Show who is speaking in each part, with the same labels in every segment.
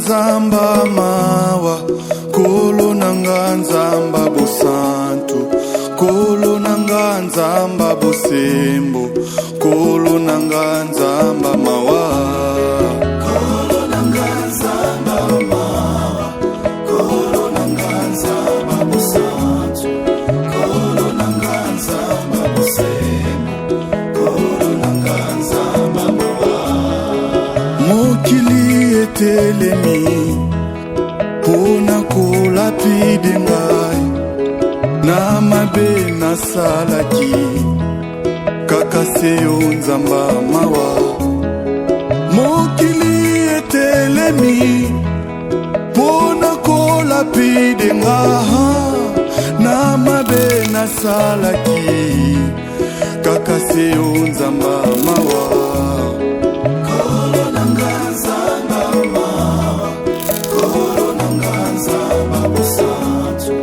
Speaker 1: nzamba mawa, kolo nanga nzamba bosantu, kolo nanga nzamba bosembo, kolo nanga nzamba mawa. Kolo nanga nzamba mawa, kolo nanga nzamba bosantu, kolo nanga nzamba bosembo, kolo nanga nzamba mawa. Mokili etelemi pona kolapide ngai, na mabe nasalaki kaka seyo nzamba mawa. Mokili etelemi pona kolapide ngai, na mabe nasalaki kaka seyo nzamba mawa. Kolo nanga nzamba mawa, kolo nanga nzamba bosantu,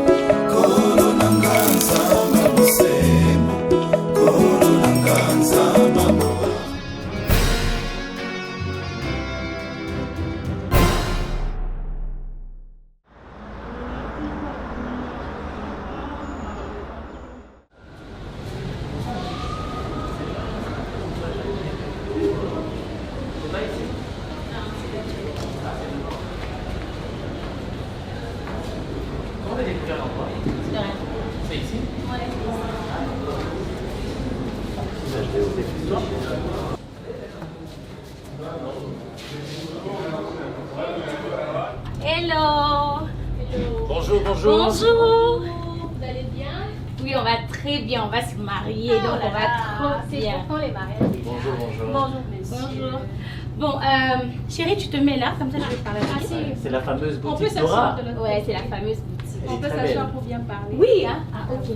Speaker 1: kolo nanga nzamba bosembo, kolo nanga nzamba mawa.
Speaker 2: C'est ici?
Speaker 3: Hello.
Speaker 2: Bonjour, bonjour.
Speaker 3: Bonjour.
Speaker 4: Vous allez bien?
Speaker 3: Oui, on va très bien. On va se marier, donc on va trop
Speaker 4: C'est
Speaker 3: bien.
Speaker 4: pour quand les mariages déjà?
Speaker 2: Bonjour, bonjour.
Speaker 4: Bonjour, monsieur.
Speaker 3: Bonjour. Bon, chérie, tu te mets là, comme ça je vais parler avec toi.
Speaker 2: C'est la fameuse
Speaker 4: On peut
Speaker 2: boutique
Speaker 4: s'asseoir
Speaker 2: Dora.
Speaker 4: de l'autre
Speaker 3: Ouais,
Speaker 4: côté.
Speaker 3: c'est la fameuse boutique.
Speaker 4: On peut
Speaker 2: très
Speaker 4: s'asseoir
Speaker 2: belle.
Speaker 4: pour bien parler.
Speaker 3: Oui, hein? Ah, ok.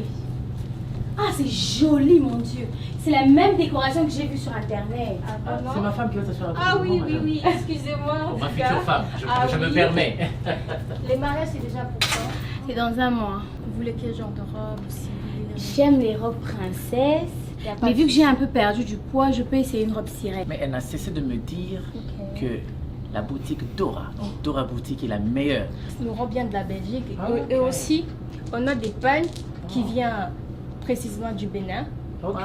Speaker 3: Ah, c'est joli, mon Dieu. C'est la même décoration que j'ai vue sur Internet.
Speaker 4: Ah, vraiment?
Speaker 2: C'est ma femme qui va s'asseoir à côté
Speaker 4: Ah
Speaker 2: de
Speaker 4: oui,
Speaker 2: moi,
Speaker 4: oui,
Speaker 2: madame.
Speaker 4: oui, excusez-moi. en
Speaker 2: Pour ma
Speaker 4: tout
Speaker 2: future
Speaker 4: cas.
Speaker 2: femme,
Speaker 4: Ah
Speaker 2: je me
Speaker 4: oui.
Speaker 2: permets.
Speaker 4: Les mariages, c'est déjà pour quand?
Speaker 3: C'est dans un mois.
Speaker 4: Vous voulez quel genre de robe aussi?
Speaker 3: J'aime les robes princesses.
Speaker 4: Y a pas
Speaker 3: Mais
Speaker 4: de
Speaker 3: vu que j'ai un peu perdu du poids, je peux essayer une robe sirène.
Speaker 2: Mais elle n'a cessé de me dire
Speaker 4: Ok.
Speaker 2: que la boutique Dora, donc Dora Boutique est la meilleure.
Speaker 4: Nous robe bien de la Belgique.
Speaker 2: Ah,
Speaker 4: Et
Speaker 2: ok.
Speaker 4: aussi, on a des pagnes qui viennent précisément du Bénin.
Speaker 2: Ok.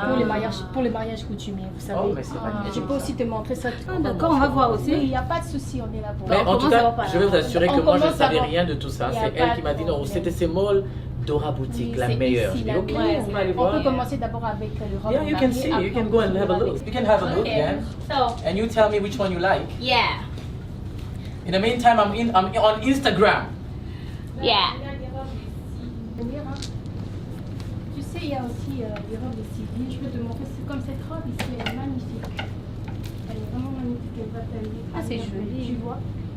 Speaker 4: Pour les mariages coutumiers, vous savez.
Speaker 2: Oh, mais c'est magnifique.
Speaker 4: Je peux aussi te montrer ça.
Speaker 3: Ah, d'accord, on va voir aussi.
Speaker 4: Oui, il n'y a pas de souci, on est là pour
Speaker 2: Mais
Speaker 3: on
Speaker 2: en tout
Speaker 3: commence
Speaker 2: cas,
Speaker 3: d'abord par
Speaker 2: je vais vous
Speaker 3: là.
Speaker 2: assurer
Speaker 4: On
Speaker 2: que moi je ne
Speaker 4: commence
Speaker 2: savais
Speaker 4: d'abord.
Speaker 2: rien de tout ça.
Speaker 4: Il y a
Speaker 2: C'est
Speaker 4: pas
Speaker 2: elle
Speaker 4: de
Speaker 2: qui m'a dit non,
Speaker 4: problème.
Speaker 2: c'était ces malls Dora Boutique, la meilleure.
Speaker 4: Ici,
Speaker 2: J'ai dit, ok,
Speaker 4: ouais,
Speaker 2: on va aller
Speaker 4: on
Speaker 2: voir.
Speaker 4: peut commencer d'abord avec le robe.
Speaker 2: Yeah, you can see, you can go and have a look. You can have a look,
Speaker 3: Okay.
Speaker 2: yeah.
Speaker 3: So,
Speaker 2: And you tell me which one you like.
Speaker 3: yeah.
Speaker 2: In the meantime, I'm on Instagram.
Speaker 3: Yeah.
Speaker 4: Tu sais, il y a aussi des robes de civil. Je vais te montrer. C'est comme cette robe ici, elle est magnifique. Elle est vraiment magnifique. Elle va t'aller.
Speaker 3: Ah, c'est joli.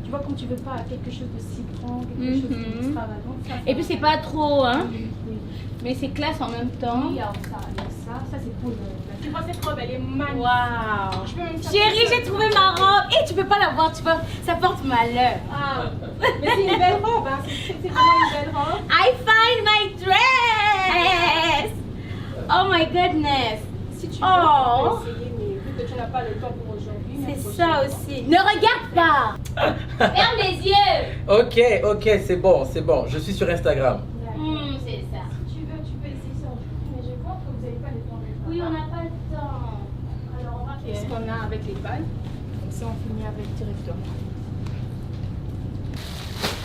Speaker 4: Tu vois comme tu veux pas quelque chose de citron, quelque chose d'extravagant. Ça,
Speaker 3: Et puis c'est pas trop, hein.
Speaker 4: Oui, oui.
Speaker 3: Mais c'est classe en même temps.
Speaker 4: Oui, il y a ça, il y a ça. Ça, c'est pour le. Tu vois, cette robe, elle est magnifique.
Speaker 3: Waouh.
Speaker 4: Je peux même
Speaker 3: Chérie, j'ai trouvé ma robe. Et tu peux pas la voir, tu vois. Ça porte malheur.
Speaker 4: Ah, mais c'est une belle robe, hein. C'est vraiment une belle robe.
Speaker 3: I find my dress. Oh my goodness.
Speaker 4: Si tu veux,
Speaker 3: Oh.
Speaker 4: tu peux essayer, mais vu que tu n'as pas le temps pour aujourd'hui. mais
Speaker 3: C'est
Speaker 4: prochaine
Speaker 3: ça
Speaker 4: fois.
Speaker 3: aussi. Ne regarde pas. Ferme les yeux.
Speaker 2: Ok, c'est bon. Je suis sur Instagram.
Speaker 3: C'est ça.
Speaker 4: Si tu veux, tu peux essayer ça aujourd'hui, mais je vois que vous n'avez pas le temps.
Speaker 3: Oui, on n'a pas le temps.
Speaker 4: Alors, on va faire ce qu'on a avec les balles. Comme ça, on finit avec directement.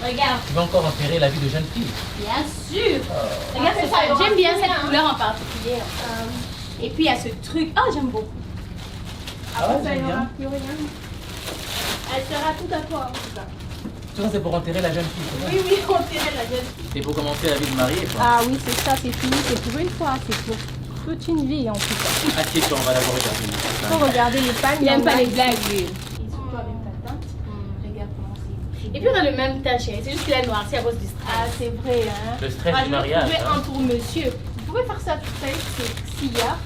Speaker 3: Regarde.
Speaker 2: Tu vas encore enterrer la vie de jeune fille.
Speaker 3: Bien sûr. Regarde,
Speaker 4: Après,
Speaker 3: c'est
Speaker 4: ça, il y
Speaker 3: ça.
Speaker 4: aura
Speaker 3: J'aime bien
Speaker 4: plus
Speaker 3: cette
Speaker 4: rien, hein.
Speaker 3: couleur en particulier. Et puis il y a ce truc. Oh, j'aime beaucoup.
Speaker 4: Après,
Speaker 2: ouais,
Speaker 4: ça, il
Speaker 2: j'aime
Speaker 4: n'y aura
Speaker 2: bien.
Speaker 4: plus rien. Elle sera tout à toi, en tout cas.
Speaker 2: Tout ça, c'est pour enterrer la jeune fille. c'est ça
Speaker 4: Oui, oui, on dirait la jeune.
Speaker 2: C'est pour commencer la vie de mariée, quoi.
Speaker 4: Ah oui, c'est ça, c'est fini. C'est pour une fois, c'est pour toute une vie, en tout cas.
Speaker 2: Assieds-toi, on va d'abord regarder.
Speaker 4: Il faut regarder les pannes.
Speaker 3: Il n'aime pas les blagues, lui.
Speaker 4: Et surtout avec ta teinte. Regarde comment c'est.
Speaker 3: Et puis on a le même teint, chérie. C'est juste qu'il a noirci à cause du
Speaker 4: Ah,
Speaker 3: stress.
Speaker 4: c'est vrai, hein.
Speaker 2: Le stress
Speaker 4: Ah,
Speaker 2: du
Speaker 4: je vais
Speaker 2: mariage.
Speaker 4: trouver
Speaker 2: hein.
Speaker 4: un pour monsieur. Vous pouvez faire ça tout seul, c'est Sia.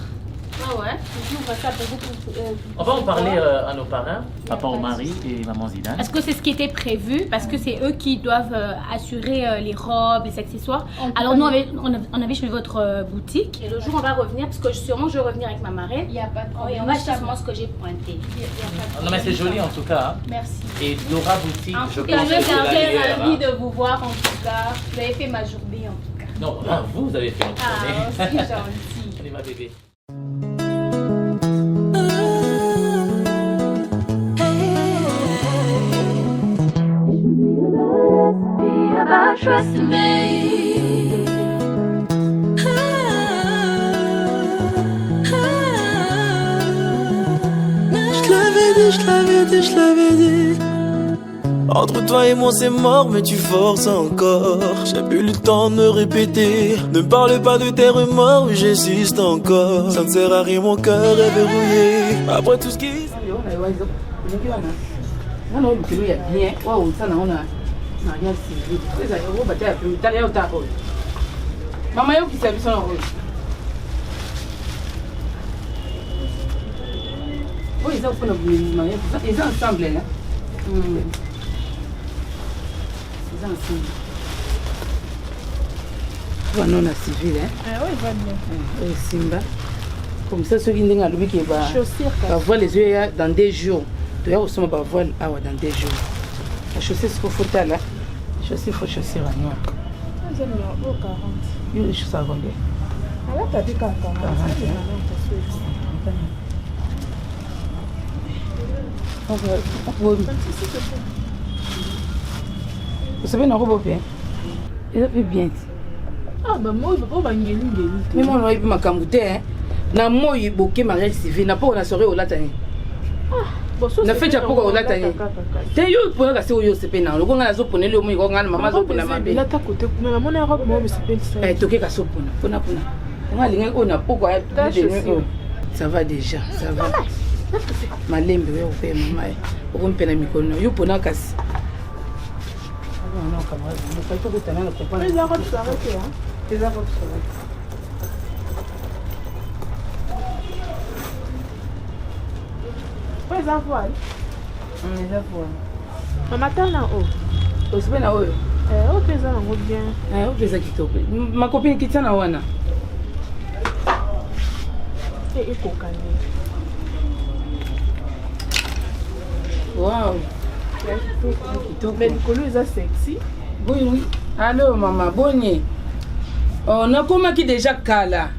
Speaker 3: Ah ouais, j'ouvre ça pour vous.
Speaker 2: On va en parler à nos parents, papa Omari et maman Zidane.
Speaker 3: Est-ce que c'est ce qui était prévu? Parce que c'est eux qui doivent assurer les robes, les accessoires. Alors nous, on avait choisi votre boutique. Et le jour, on va revenir, parce que sûrement, je vais revenir avec ma marraine.
Speaker 4: Il n'y a pas de problème.
Speaker 3: Et on va acheter seulement ce que j'ai pointé.
Speaker 2: Non mais c'est joli en tout cas. Hein.
Speaker 3: Merci.
Speaker 2: Et Dora Boutique,
Speaker 3: En
Speaker 2: je
Speaker 3: tout cas,
Speaker 2: pense
Speaker 3: je
Speaker 2: que vous
Speaker 3: suis
Speaker 2: l'allez,
Speaker 3: très ravie de vous voir en tout cas. Vous avez fait ma journée en tout cas.
Speaker 2: Non, vous avez fait notre
Speaker 3: Ah,
Speaker 2: journée.
Speaker 3: c'est gentil.
Speaker 2: Allez ma bébé.
Speaker 5: Trust me.
Speaker 6: Je l'avais dit. Entre toi et moi c'est mort mais tu forces encore. J'ai plus le temps de me répéter. Ne parle pas de tes remords mais j'existe encore. Ça ne sert à rien, mon cœur est verrouillé. Après tout ce qui...
Speaker 7: Maman, yo qui s'est vu son oh, ils ont fait ils sont ensemble là. Ils sont ensemble. Voilà, non, la civile, hein.
Speaker 4: Ah oui, va bien.
Speaker 7: Oui, Simba. Comme ça, ceux qui n'ont pas l'oublié qui va voir les yeux dans des jours. Tu vas aussi voir dans des jours. La chaussée, c'est pour faut là. La chaussée, il faut chausser à noir.
Speaker 4: Vous avez mis au 40.
Speaker 7: Il y a des choses à combien?
Speaker 4: Alors, tu as dit 40.
Speaker 7: Vous savez, on a bien. Il a fait bien.
Speaker 4: Ah, bah moi, je ne peux pas m'engueuler.
Speaker 7: Mais moi, je ne peux pas m'engueuler. Na moi, il faut que mariage civil. Na pas on a sorti au latin. Na fait déjà pour au latin. T'es yo pour la casser au yo c'est na. Le gonga na zo pone le mo yo gonga na mama zo pone ma be.
Speaker 4: Là ta côté mais maman na robe moi c'est pas ça.
Speaker 7: Eh toke ka so pona. Pona. On a linga on a pourquoi ça va déjà, ça va. Malembe we o pe mama. O ko mpena mikono. Yo pona kasi. Non camarade, ne fais pas que tu n'as pas.
Speaker 4: Mais la robe s'arrête hein.
Speaker 7: Tes robes s'arrêtent.
Speaker 4: Les avoirs.
Speaker 7: Les avoirs.
Speaker 4: Maman t'as là haut.
Speaker 7: Aussi bien haut.
Speaker 4: Oh pesa na ngo bien.
Speaker 7: Oh pesa kitoko. Ma copine qui tient na wana.
Speaker 4: Et kokane.
Speaker 7: Wow.
Speaker 4: Mais le colo est sexy.
Speaker 7: Oui. Allô maman, bonne. On a comment qui déjà kala.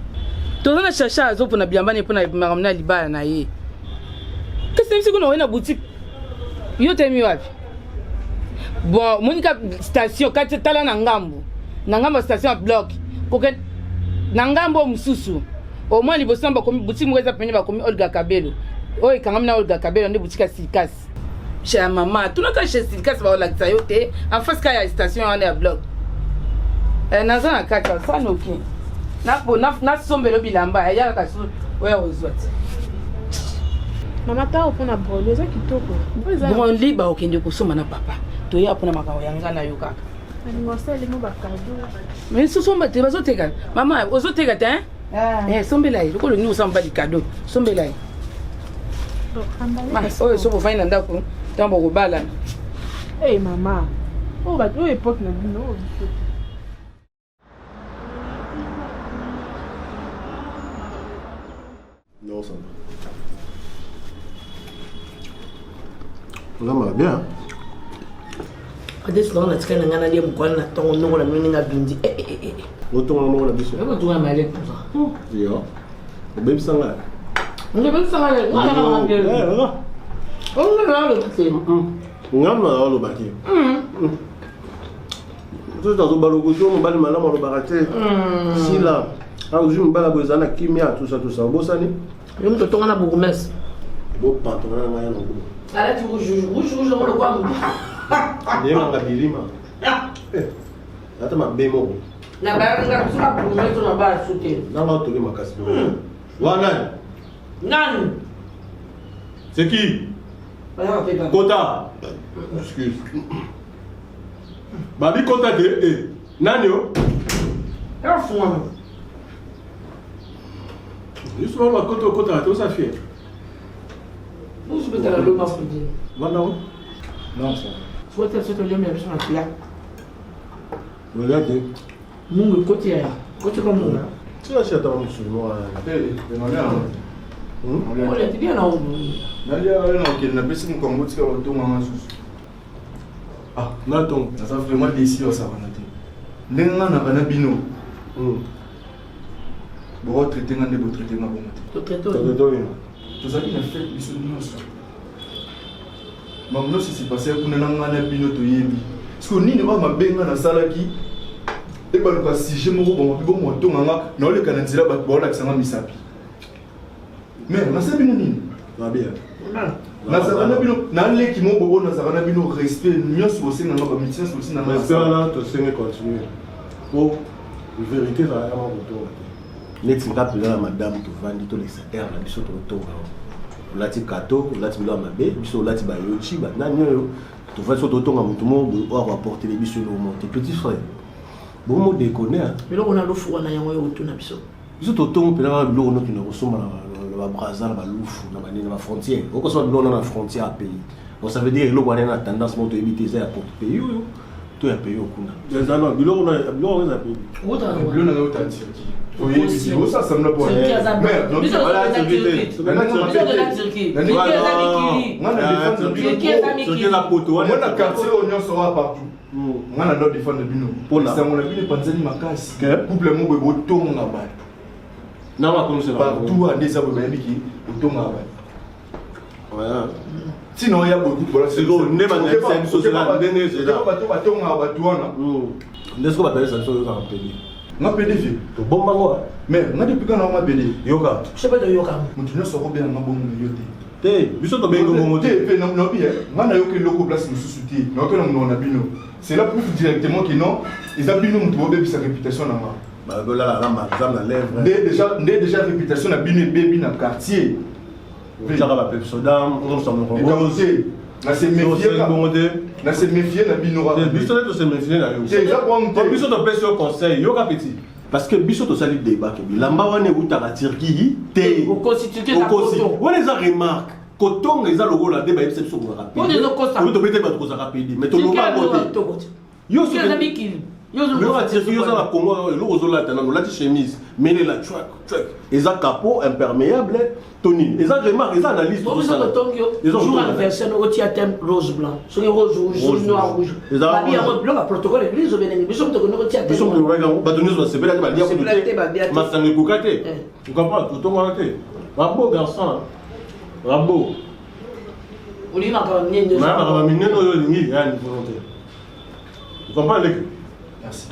Speaker 7: Toi on a cherché à zo pour na biamba ne pour na maramna libala na ye. Qu'est-ce que vous avez boutique? Yo t'es mieux. Bon, Monica station, quand tu es là Nangambo station bloc. Nangambo Mususu. Au moins, les bossons, boutique Moueza Peña, comme Olga Cabello. Oh, et quand même, Olga Cabello, on est boutique à Silkas. Chez maman, tout le temps chez Silkas, on va l'actayoter. En face, quand il y a la station, on est à bloc. Dans un cas, ça n'a aucun. Na sombe le bilamba, il y a la casse. Ouais, aux autres.
Speaker 4: Maman ta opona brûler ça kitoko.
Speaker 7: Bon liba okende kusoma na papa. To ya pona makao yanga na yo kaka.
Speaker 4: Ni ngosele mo bakado.
Speaker 7: Mais ce sont baté bazoteka. Maman, ozoteka ta hein? Eh sombela yi. Lokolo ni usamba di cadeau. Sombela yi. Ma, oh so pour faire nda ko. Tambo ko bala.
Speaker 4: Eh maman. Oh ba to époque na bino.
Speaker 8: Non, ça va. On a bien.
Speaker 7: Adès non, est-ce que nous avons dit qu'on a ton nom la mine à bindi.
Speaker 8: Autant on a dit ça.
Speaker 7: On doit m'aller pour ça.
Speaker 8: Yo. On bébé ça là.
Speaker 7: On bébé ça là. On a bien. On a le bâti.
Speaker 8: On a le bâti. Tout dans le balogoto, on va le malin, on va le barater. Si là, un jour on va la bozana kimia tout ça. Bossani.
Speaker 7: Je me tourne à bourgmestre.
Speaker 8: Beau pantalon na ya no.
Speaker 7: Ala tu rouge on le voit.
Speaker 8: Ndema ngabilima. Ata mabemo.
Speaker 7: Na baranga kusura bourgmestre na ba souté.
Speaker 8: Na ba toli makasi. Wana.
Speaker 7: Nan.
Speaker 8: C'est qui? Kota. Excuse. Babi Kota de Nani yo?
Speaker 7: Là fond.
Speaker 8: Juste voir le côté, tout ça fait.
Speaker 7: Où est-ce que tu as l'eau dans ce dîner?
Speaker 8: Voilà où?
Speaker 9: Non, ça.
Speaker 7: Soit tu as cette lien, mais elle est là.
Speaker 8: Regardez.
Speaker 7: Nous, le côté là. Côté comme nous là.
Speaker 8: Tu vas acheter un musulman.
Speaker 7: On l'a dit bien là.
Speaker 8: Ah, Nathan.
Speaker 9: Ça fait vraiment déçu ça. Nenga na bana bino. Bon traiter ngande bo traiter ngabo mate.
Speaker 7: Tu traites
Speaker 9: Tout ça qui a fait les solutions. Mamno si c'est passé pour nanga na bino to yebi. Parce que nini ba mabenga na salaki. Et ba luka si je mo bon bi bon to nganga na le kananzira ba bola kisanga misapi. Mais na sabino nini?
Speaker 8: Va bien.
Speaker 9: Na sabana bino na le ki mo bobo na sabana bino respect nyoso aussi na ba médecin aussi na ma.
Speaker 8: Respect là, tu sais continuer. Oh, la vérité ça vraiment retour. Neti ngapela la madame to vandi to l'extérieur na biso to tonga. Lati kato, lati bilo mabe, biso lati ba yochi ba nanyo to vandi so to tonga mutu mo o rapporter les biso no monter petit frère. Bon mo déconner.
Speaker 7: Mais là on a le fou na yango yo to na biso.
Speaker 8: Biso to tonga pela bilo no kina kosoma na braza na ba lufu na ba nini na frontière. Oko so bilo na frontière pays. Donc ça veut dire que l'on a tendance à éviter ça pour le pays. Tout est payé au coup. Les gens, ils ont payé.
Speaker 7: Où t'as
Speaker 9: le bleu n'a pas de Turquie. Oui, ça, ça me l'a pas. Mais, donc,
Speaker 7: voilà, la Turquie.
Speaker 9: La poteau. Moi, la quartier, on sera partout. On a d'autres défense de Bino. Pour la on a vu les panzani makas. Couple mon bébé, tout mon abat.
Speaker 8: Non, comme c'est
Speaker 9: partout à des abonnés qui tout mon abat. Voilà. Sinon, il y a beaucoup de problèmes. C'est gros, ne pas dire ça, une chose là. C'est pas bateau, bateau, on a battu, on a. Est-ce qu'on va appeler ça, on a appelé? On a appelé vieux. Bon, maman. Mais, on a depuis quand on a appelé Yoga.
Speaker 7: Je sais pas de Yoga.
Speaker 9: Mais tu ne sauras bien, on a bon milieu.
Speaker 8: T'es, biso to bengo momo.
Speaker 9: T'es, fait non, bien. On a eu que le logo place nous sous-souter. Mais on a bino. C'est là pour directement que non, ils ont bino, on doit sa réputation là.
Speaker 8: Bah, là, la lèvre.
Speaker 9: Déjà, réputation a bino bébé dans le quartier.
Speaker 8: Déjà, on va appeler Sodam, on s'en rend compte.
Speaker 9: C'est méfier na binora.
Speaker 8: Biso to se méfier na yo. C'est ça pour biso to pèse au conseil, yo ka petit. Parce que biso to sali débat que lamba wane uta la Turquie té
Speaker 7: au constituer la coton.
Speaker 8: On les a remarque. Coton les a logo la débat c'est sur rapide.
Speaker 7: On les constat.
Speaker 8: On to peut pas trop rapide, mais to logo côté. Yo
Speaker 7: c'est des amis qui
Speaker 8: yo va Turquie yo ça la Congo lo ozola tana no la chemise, mais la track. Ils ont capot imperméable. Tony, ils ont remarqué, ils ont analysé tout ça.
Speaker 7: Ils ont joué anniversaire au thème rose blanc. C'est rose rouge, jaune noir rouge. Ils ont bien blanc à protocole ils ont bien ils sont de notre thème.
Speaker 8: Ils sont de regarder ba donner sur c'est belle ba dia côté. Ma ça ne kokate. Tu comprends tout ton raté. Rabo garçon. Rabo.
Speaker 7: On lui marque un nez de ça.
Speaker 8: Ma ba mineno yo lingi ya ni volonté. Tu comprends les merci.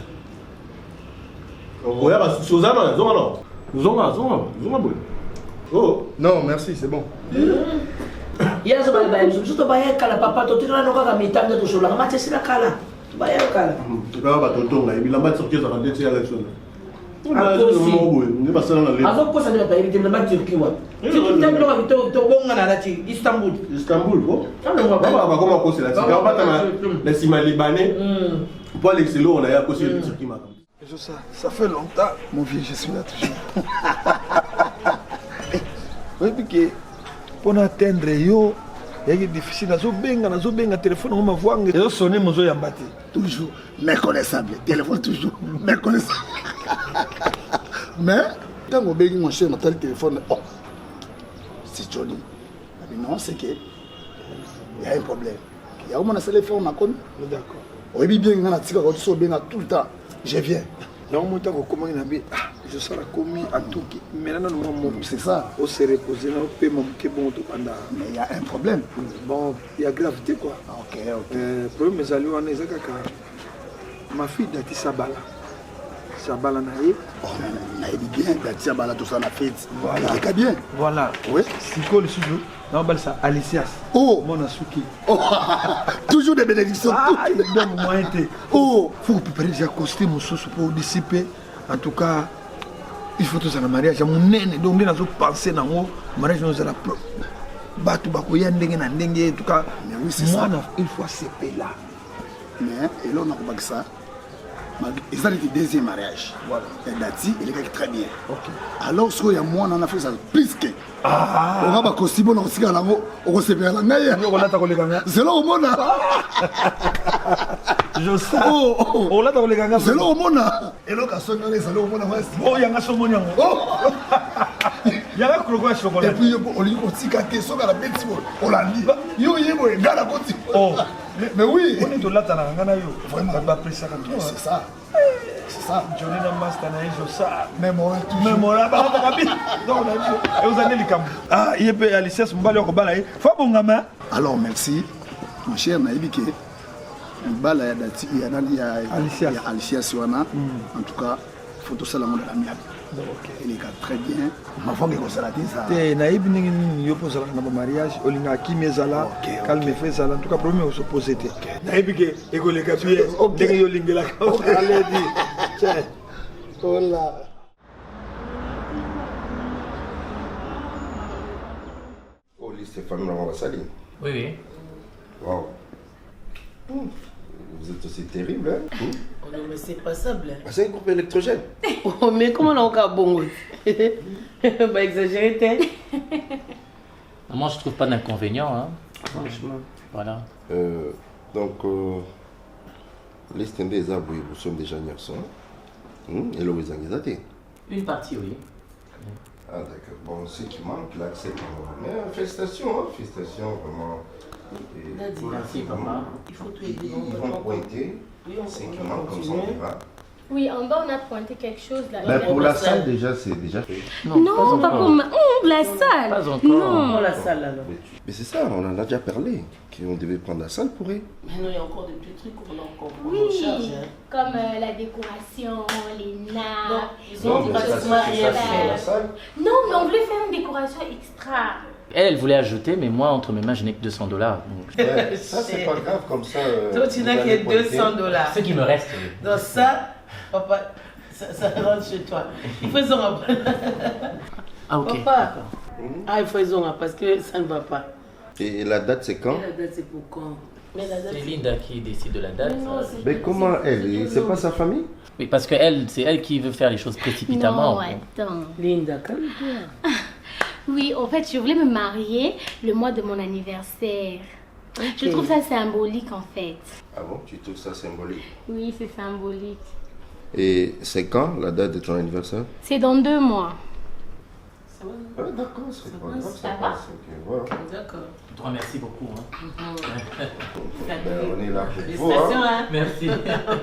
Speaker 8: On va pas Suzanne, zonga. Oh
Speaker 9: non, merci, c'est bon.
Speaker 7: Il y a ce bail, surtout bail kala papa to tira no ka mitanga to sola ma tsila kala. Bail kala.
Speaker 8: Tu vas pas tonga, il a pas sorti ça dans des élections. Ne pas ça dans les.
Speaker 7: Avant quoi ça ne va pas éviter le match Turquie wa. Tu t'aimes le to bonga na lati Istanbul.
Speaker 8: Istanbul quoi. Ça ne va pas comment cause là. Tu vas pas les Sima libanais. Pour l'excellent on a à cause de Turquie ma.
Speaker 1: Ça fait longtemps, mon vieux, je suis là toujours. Oui, parce que pour atteindre yo, il est difficile. Nazobenga téléphone, on m'a voir. Ils ont sonné mon oeil en bâti. Toujours méconnaissable. Téléphone toujours méconnaissable. Mais quand on bénit mon cher, on le téléphone. Oh, c'est Johnny. Non, c'est que il y a un problème. Il y a un moment où on a fait un accord. D'accord. Oui, bien, on a tiré tout le temps. Je viens. Je serai commis à tout. Maintenant, c'est ça. On s'est reposé, on peut manquer bon tout pendant. Mais il y a un problème. Bon, il y a gravité quoi. Ok. Le problème, c'est que ma fille Dati Sabala. Sabala naïe. Oh, naïe bien. Dati Sabala, tout ça, on a fait. Voilà. C'est bien. Voilà. Oui. C'est quoi le sujet? Non, bah ça, Alicias. Oh, mon Asuki. Oh, toujours des bénédictions. Ah, il donne moins été. Oh, faut préparer déjà costume pour dissiper. En tout cas, il faut tout ça dans le mariage. Mon nène, donc on a pensé dans le mariage, nous allons battre bakoya ndenge na ndenge. En tout cas, mais oui, c'est ça. Il faut accepter là. Mais et là on a pas que ça.
Speaker 10: Ils ont été deuxième mariage. Voilà. Et Dati, il est très bien. Alors, ce qu'il y a moi, on a fait ça plus que. On a un costume, on a aussi un amour, on s'est bien la naïe. C'est là au monde.
Speaker 1: Je sais. On l'a dans les gangas.
Speaker 10: C'est là au monde. Et là, quand on est allé au monde,
Speaker 1: oh, il y a un saumon. Il y a un croquant chocolat.
Speaker 10: Et puis, on lui dit qu'à question, on a bête, on l'a dit. Yo, il y a un gars à côté. Mais oui.
Speaker 1: On est de là, vraiment.
Speaker 10: C'est ça. C'est ça.
Speaker 1: Johnny Namasta, je sais.
Speaker 10: Même on a
Speaker 1: et vous allez les camps. Ah, il y a Alicia, mon balai au balai. Faut bon gamin.
Speaker 10: Alors, merci. Mon cher Naïbike. Balai Dati, il y a Alicia Siwana. En tout cas, photo salon de la mienne. Il est très bien. Ma femme est comme ça.
Speaker 1: Naïb n'y oppose à mon mariage. Olinga qui me zala, calme fait ça. En tout cas, premier au s'opposer. Naïb qui est les capiers. Dès que yolingue la cause, allez dire. Oh là.
Speaker 9: Oh, Stéphane, on va salir.
Speaker 2: Oui, oui.
Speaker 9: Wow. Vous êtes aussi terrible, hein?
Speaker 7: Oh non, mais c'est pas ça, Blaise.
Speaker 9: C'est un groupe électrogène.
Speaker 7: Oh, mais comment on a bon? Bah, exagéré, t'es.
Speaker 2: Moi, je trouve pas d'inconvénient, hein. Franchement. Voilà.
Speaker 9: Donc, les stendés des arbres, vous sommes déjà garçons. Et là, vous en avez.
Speaker 2: Une partie, oui.
Speaker 9: Ah, d'accord. Bon, ce qui manque, là, c'est mais félicitations, hein? Félicitations, vraiment.
Speaker 2: Merci, papa.
Speaker 7: Il faut tout aider.
Speaker 9: Ils vont pointer. Ce qui manque, comme ça, on verra.
Speaker 3: Oui, en bas, on a pointé quelque chose là.
Speaker 9: Mais pour la salle, déjà, c'est déjà fait.
Speaker 3: Non, pas pour ma... la salle.
Speaker 2: Pas encore.
Speaker 3: Non.
Speaker 7: La salle, alors.
Speaker 9: Mais c'est ça, on en a déjà parlé. Qu'on devait prendre la salle pour eux.
Speaker 7: Mais non, il y a encore des petits trucs qu'on a encore
Speaker 3: Oui,
Speaker 7: charge.
Speaker 3: comme la décoration, les nappes.
Speaker 7: Ils ont pratiquement rien fait.
Speaker 9: La salle.
Speaker 3: Non, mais on voulait faire une décoration extra.
Speaker 2: Elle voulait ajouter, mais moi, entre mes mains, je n'ai que $200.
Speaker 9: Ouais, ça, c'est pas grave, comme ça.
Speaker 7: Toi, tu n'as que $200.
Speaker 2: Ce qui me reste.
Speaker 7: Donc ça, papa, ça rentre chez toi. Il faut s'en rappeler.
Speaker 2: Ah, ok.
Speaker 7: Papa, il faut s'en rappeler parce que ça ne va pas.
Speaker 9: Et la date, c'est quand?
Speaker 7: La date, c'est pour quand?
Speaker 2: C'est Linda qui décide de la date.
Speaker 9: Mais comment elle? C'est pas sa famille?
Speaker 2: Oui, parce que c'est elle qui veut faire les choses précipitamment.
Speaker 3: Non, attends.
Speaker 7: Linda, calme-toi.
Speaker 3: Oui, en fait, je voulais me marier le mois de mon anniversaire. Okay. Je trouve ça symbolique, en fait.
Speaker 9: Ah bon? Tu trouves ça symbolique?
Speaker 3: Oui, c'est symbolique.
Speaker 9: Et c'est quand la date de ton anniversaire?
Speaker 3: C'est dans 2 mois.
Speaker 9: Ah, d'accord, c'est pas grave,
Speaker 3: ça va.
Speaker 9: Voilà.
Speaker 7: D'accord.
Speaker 2: Je te remercie beaucoup. Hein.
Speaker 9: On est là pour vous. Hein.
Speaker 2: Merci.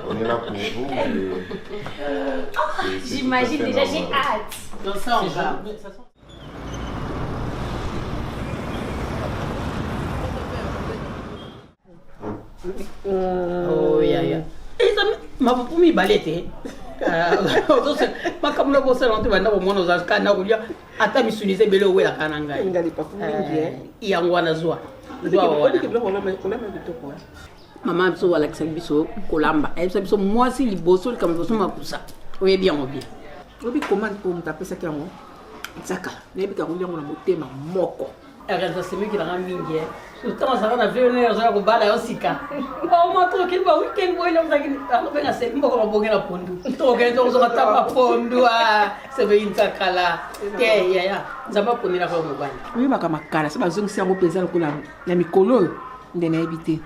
Speaker 9: On est là pour vous.
Speaker 3: J'imagine déjà, j'ai hâte.
Speaker 7: Donc ça, on va. Oh, yeah. Ma papa balete. Makamula bosa wantu banda bomono za kana kulia ata misunize bele wela kananga. Ngali papa mingi. Yangwana zwa. Mama biso wala biso kolamba. Biso mwasi liboso likam biso makusa. Oye bien obi. Obi comment pour mutapesa kyango? Tsaka. Nebi ka kulia ngona motema moko. Regarde, c'est lui qui l'a ramené. Je commence à avoir un vieux nerf, je vais balayer aussi. Oh, moi, trop qu'il va week-end, moi, il a dit, ah, ben, c'est moi qui vais la pondu. Trop qu'il va faire la pondu, c'est bien une sacala. Ya, ça va prendre la forme. Oui, ma camarade, c'est pas zone si on plaisir pour la micolo de n'habiter.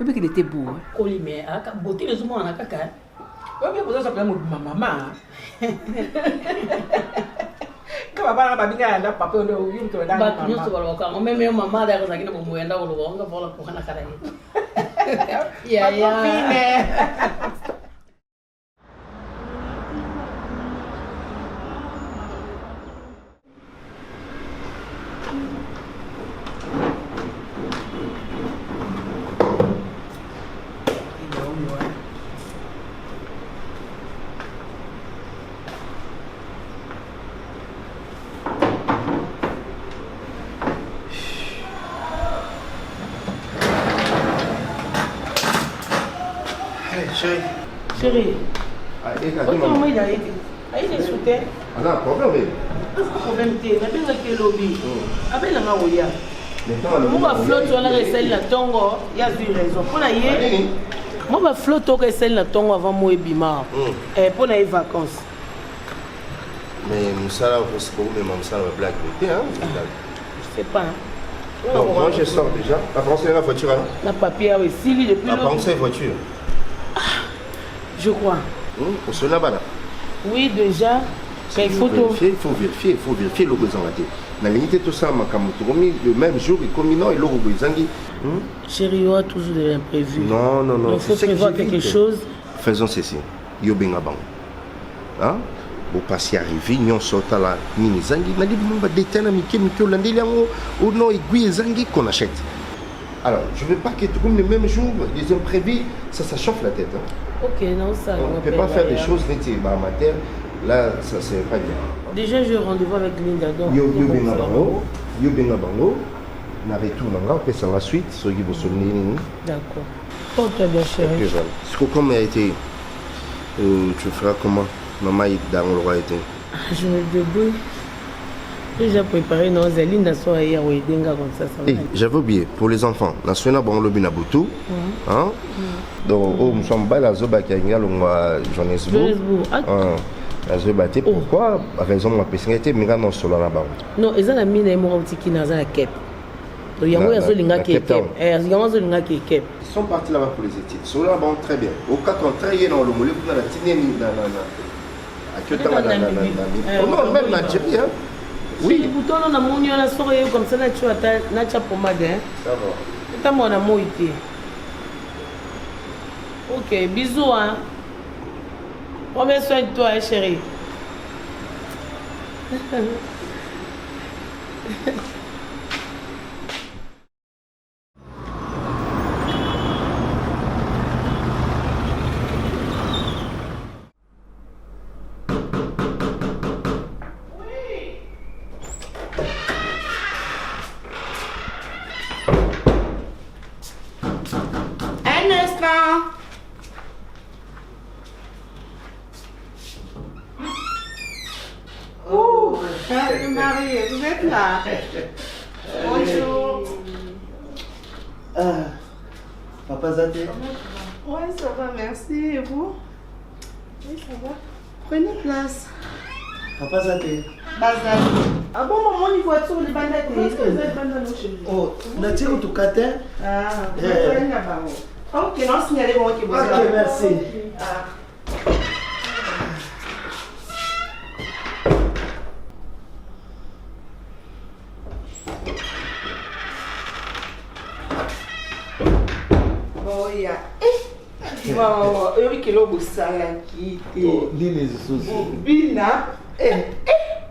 Speaker 7: Oui, qu'il était beau. Coli, mais à la beauté, les hommes en a caca. Oui, mais vous avez appelé ma maman. Kama bana babinga anda papa ndo uyinto ndani mama. Ba nyuso balo kwa meme mama da kwa kina bomo enda ulo nga bola kwa na kara ni. Ya. Chérie, comment il a été? Il est sauté.
Speaker 9: On a un problème.
Speaker 7: Un problème, tu es bien avec le lobby. Avec la maouya. On va flotter sur la recette, la tongo. Il y a une raison. Pour la yé, Moi, je flotte au Kessel avant moi et Bima. Pour les vacances.
Speaker 9: Mais Moussala, c'est pour vous, mais Moussala va blague. Je
Speaker 7: sais pas.
Speaker 9: Donc, moi, je sors déjà. La France, c'est la voiture.
Speaker 7: La papier, oui. Si, lui, depuis.
Speaker 9: La France, c'est la voiture.
Speaker 7: Je crois.
Speaker 9: On se l'a là.
Speaker 7: Oui, déjà. Mais il faut
Speaker 9: vérifier le besoin. La limite, tout ça, le même jour, il combine et l'eau Zangi.
Speaker 7: Chérie, il y aura toujours de l'imprévu.
Speaker 9: Non.
Speaker 7: Il faut prévoir quelque chose.
Speaker 9: Faisons ceci. Yobinga Bang. Hein? Pour passer à arriver, nous sortons à la mini Zangi. On a dit que déterre ou non, aiguille Zangi qu'on achète. Alors, je ne veux pas que tout comme le même jour, les imprévus, ça chauffe la tête. Hein?
Speaker 7: Ok, non, ça.
Speaker 9: On ne peut pas faire des choses amateur. Là, ça c'est pas bien.
Speaker 7: Déjà, j'ai rendez-vous avec Linda.
Speaker 9: Yo benga bango. Na retour on peut ça la suite sur Guy Bossoni.
Speaker 7: D'accord. Oh, très bien, chérie.
Speaker 9: Ce que comme a été tu feras comment maman est dans le roi été.
Speaker 7: Je me débrouille. Déjà préparé non Linda soit hier au Edenga comme ça.
Speaker 9: J'avais oublié pour les enfants. National bon le binabutu. Hein? Donc nous sommes bas la zoba qui a Johannesburg. Pourquoi raison de ma personnalité mais non solo là-bas.
Speaker 7: Non, ils ont la mine et moi qui n'a pas cap. Donc il y a moi zolinga qui cap. Il y a moi zolinga qui cap.
Speaker 9: Ils sont partis là-bas pour les études. Solo là-bas très bien. Au 4 ans très dans le mollet pour la tinemi non même Nigeria. Oui.
Speaker 7: Les boutons on a mon yo la soirée comme ça na cha pomade hein.
Speaker 9: Ça va.
Speaker 7: C'est mon amour ici. OK, bisous hein. Prends soin de toi, chérie.
Speaker 11: Un instant. Oh, Marie, vous êtes là. Bonjour.
Speaker 12: Papa Zate.
Speaker 11: Oui, ça va, merci. Et vous? Oui, ça va. Prenez place.
Speaker 12: Papa Zate.
Speaker 11: Bazar. Ah bon, maman, il faut être sur les bandettes. Est-ce que vous êtes bandettes chez vous?
Speaker 12: Oh, on a tiré tout caté.
Speaker 11: Ah, vous êtes là-bas. Ok, non, signalez-moi qui vous êtes.
Speaker 12: Ok, merci.
Speaker 11: Boya. Wow, eu que logo sai aqui.
Speaker 12: Nini Zuzu.
Speaker 11: Bina.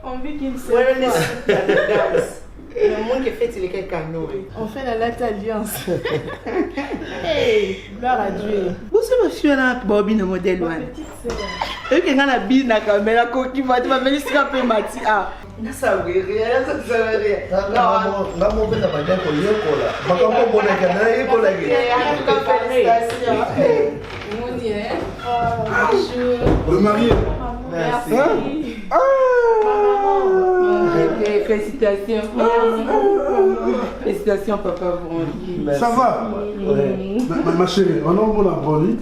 Speaker 11: On vit qu'il se danse. Le monde qui fait il est quelqu'un nous. On fait la latte alliance. Hey, gloire à Dieu. Vous savez monsieur là Bobby le modèle one. Et que quand la bine la caméra qui va tu vas venir scraper Mati ah. Na sauri rien, ça sauri rien.
Speaker 12: Non, na mo beta ba dia ko yekola. Makambo bona kana yekola ge.
Speaker 11: Bonjour.
Speaker 1: Le marié.
Speaker 11: Merci. Félicitations. Félicitations, papa.
Speaker 1: Ça va? Ma chérie, on a un bon abonné.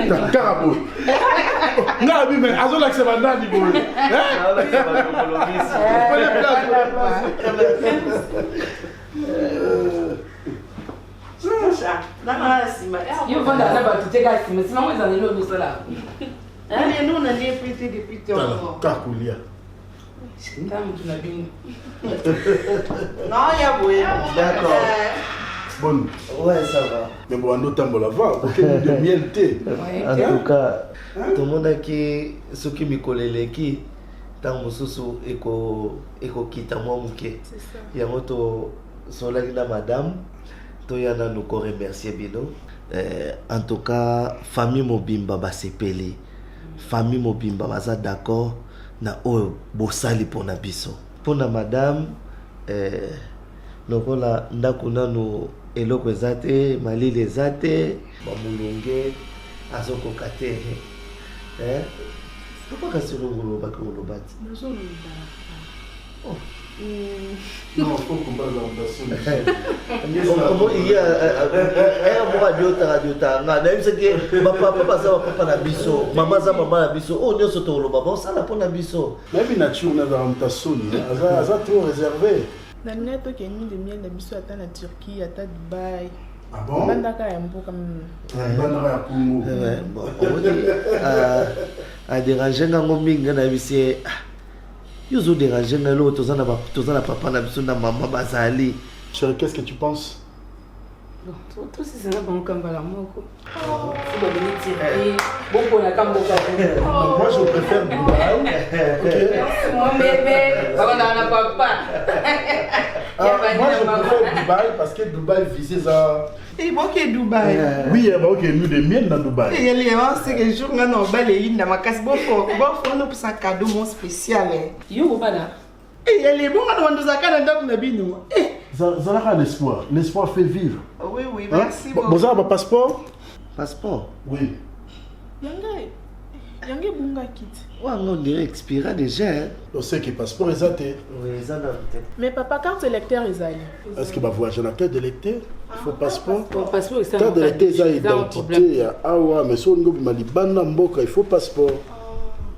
Speaker 1: T'as carabo. Non, mais à zone c'est maintenant du bon.
Speaker 7: Yo vanda na ba tutega sima sima mo za nilo no sala.
Speaker 11: Allez, nous on a des pété depuis tôt.
Speaker 1: Kakulia.
Speaker 7: Tam tu na bin.
Speaker 11: Non, il y a boy.
Speaker 12: D'accord.
Speaker 1: Bon.
Speaker 12: Ouais, ça va.
Speaker 1: Mais bon, on entend la voix. OK, de miel thé.
Speaker 12: En tout cas, tout le monde qui ce qui me collait qui tant mususu eko kita moi muke. Ya moto solaki na madame to yana nous ko remercier bino. En tout cas, famille Mobimba ba sepeli. Famille Mobimba baza d'accord na oyo bosali pona biso. Pona madame lokola ndako nanu eloko ezate malili ezate bamulonge azokoka te papa kasi olongolo bakongolo bati
Speaker 9: Non, il faut qu'on parle d'orientation.
Speaker 12: Il y a un radio tanga. Même c'est que papa ça papa na biso, maman ça maman na biso. Oh nyo soto lo baba ça la pour na biso.
Speaker 9: Même nature na orientation, ça trop réservé.
Speaker 7: Na mina to ke ni de miel na biso ata na Turquie, ata Dubaï.
Speaker 9: Ah bon?
Speaker 7: Bandaka ya mpo comme
Speaker 9: Bandaka ya Congo.
Speaker 12: Bon, a déranger ngango minga na bisi. Yozo déranger ngalo tozana papa na biso na maman bazali.
Speaker 9: Chérie, qu'est-ce que tu penses?
Speaker 7: bon, tout c'est ça bon comme la moko. C'est bon de tirer. Bon pour la camboka.
Speaker 9: Moi je préfère Dubaï. OK.
Speaker 7: Mon bébé, on a papa.
Speaker 9: Moi je préfère Dubaï parce que Dubaï visait ça.
Speaker 11: Et bon que Dubaï.
Speaker 9: Oui, bon que nous des miennes dans Dubaï.
Speaker 11: Et les gens c'est que jour on a balé linda ma casse bon pour nous pour ça cadeau mon spécial.
Speaker 7: Yo pas là.
Speaker 11: Et les bons on nous a quand dans na bino.
Speaker 9: Ça a l'espoir. L'espoir fait vivre.
Speaker 11: Oui, merci beaucoup.
Speaker 9: Vous avez un passeport?
Speaker 12: Passeport?
Speaker 9: Oui.
Speaker 7: Yangé bunga kit.
Speaker 12: Ouais, on dirait expiré déjà.
Speaker 9: On sait que le passeport est athée.
Speaker 12: Oui, ça n'a pas.
Speaker 7: Mais papa, carte électeur est allé.
Speaker 9: Est-ce qu'il va voyager dans la carte d'électeur? Il faut passeport.
Speaker 7: Passeport, c'est
Speaker 9: carte d'électeur, il y a identité. Ah ouais, mais si on a il faut passeport.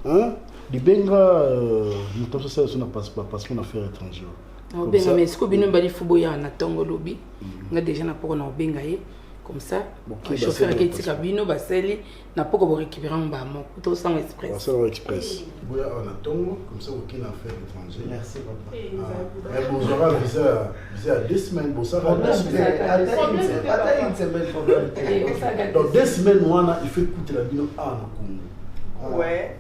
Speaker 9: Hein? Du Benga, nous avons ça sur passeport, passeport d'affaires étrangères.
Speaker 7: Benga, mais ce que nous avons fait, on a tango lobby. On a déjà pas on a Benga comme ça. Le chauffeur qui est cabine, baseli, n'a pas qu'on récupérer un bâton. Tout ça en express.
Speaker 9: Ça en express. Oui, on a tango comme ça aucune affaire étrangère.
Speaker 12: Merci papa.
Speaker 9: Et vous aurez visé à 2 semaines pour ça.
Speaker 12: Attends une semaine.
Speaker 9: Dans 2 semaines, il fait coûter la bino à Congo.
Speaker 11: Ouais.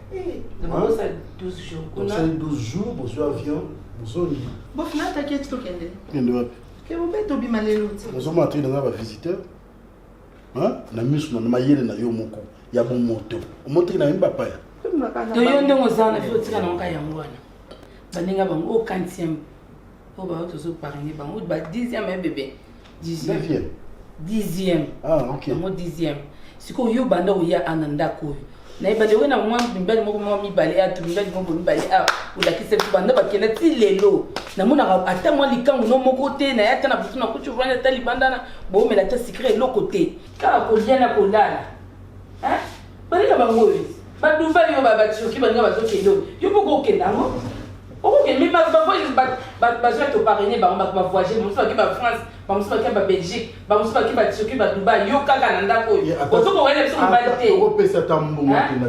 Speaker 7: Donc ça 12 jours.
Speaker 9: Donc ça 12 jours, pour ce avion, pour ce lit.
Speaker 11: Bon, finalement, t'inquiète, tu kende.
Speaker 9: Kende.
Speaker 11: Que vous mettez au bimalelo.
Speaker 9: Nous sommes entrés dans un visiteur. Hein? Na misu na mayele na yo moko. Ya bon moto. O montre na mba pa ya.
Speaker 7: To yo ndongo zana fio tika na nka yango wana. Baninga bango au 40e. Po ba to so parrainer bango ba 10e bébé. 10e.
Speaker 9: Ah OK.
Speaker 7: Mo 10e. Siko yo banda o ya ananda ko. Na ibale wena mwa mbali moko mwa mibale atu mbali moko mibale a ulakise banda bakena ti lelo. Na mona ata mwa likangu no moko te na yata na butu na kuchu vanya ta libanda na bo mela ta secret lo côté. Ka ko liana ko lala. Hein? Bali ka bango wi. Ba dumba yo ba tsoki banga ba tsoki lo. Yo poko kenda ngo. Poko ke mi ba zo to parrainer ba ba voyager mo so ki ba France, ba mo so ki ba Belgique, ba mo so ki ba tsoki ba Dubai yo kaka na ndako yo. Ko to ko wele so ba te.
Speaker 9: Ko pesa tambo mo na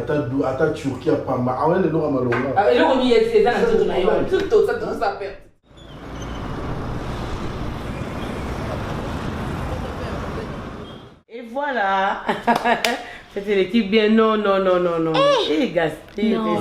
Speaker 9: ta Turquie pamba. Awele lo malonga.
Speaker 7: Ah lo mi yese za na to na yo. Tout ça perd.
Speaker 11: Et voilà. C'était l'équipe bien. Non. Gasté.
Speaker 3: Non.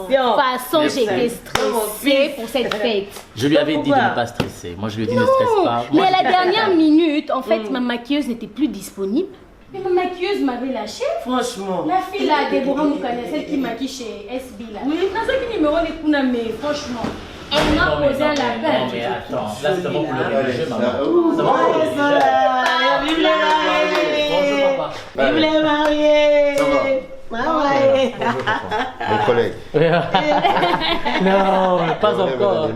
Speaker 3: De toute façon, j'étais stressée pour cette fête.
Speaker 2: Je lui avais dit de ne pas stresser. Moi, je lui ai dit ne stresse pas.
Speaker 3: Mais à la dernière minute, en fait, ma maquilleuse n'était plus disponible. Mais ma maquilleuse m'avait lâché.
Speaker 11: Franchement.
Speaker 3: La fille là, Déborah Moukania, celle qui maquille chez SB là. Oui, dans ce numéro, les Kuna, mais franchement. Elle m'a posé à la peine.
Speaker 2: Non, mais attends, là, c'est bon pour le religieux, maman. C'est bon pour le religieux.
Speaker 11: Vive les mariés.
Speaker 2: Bonjour, papa.
Speaker 11: Vive les mariés.
Speaker 13: Mon collègue.
Speaker 2: Non, pas encore.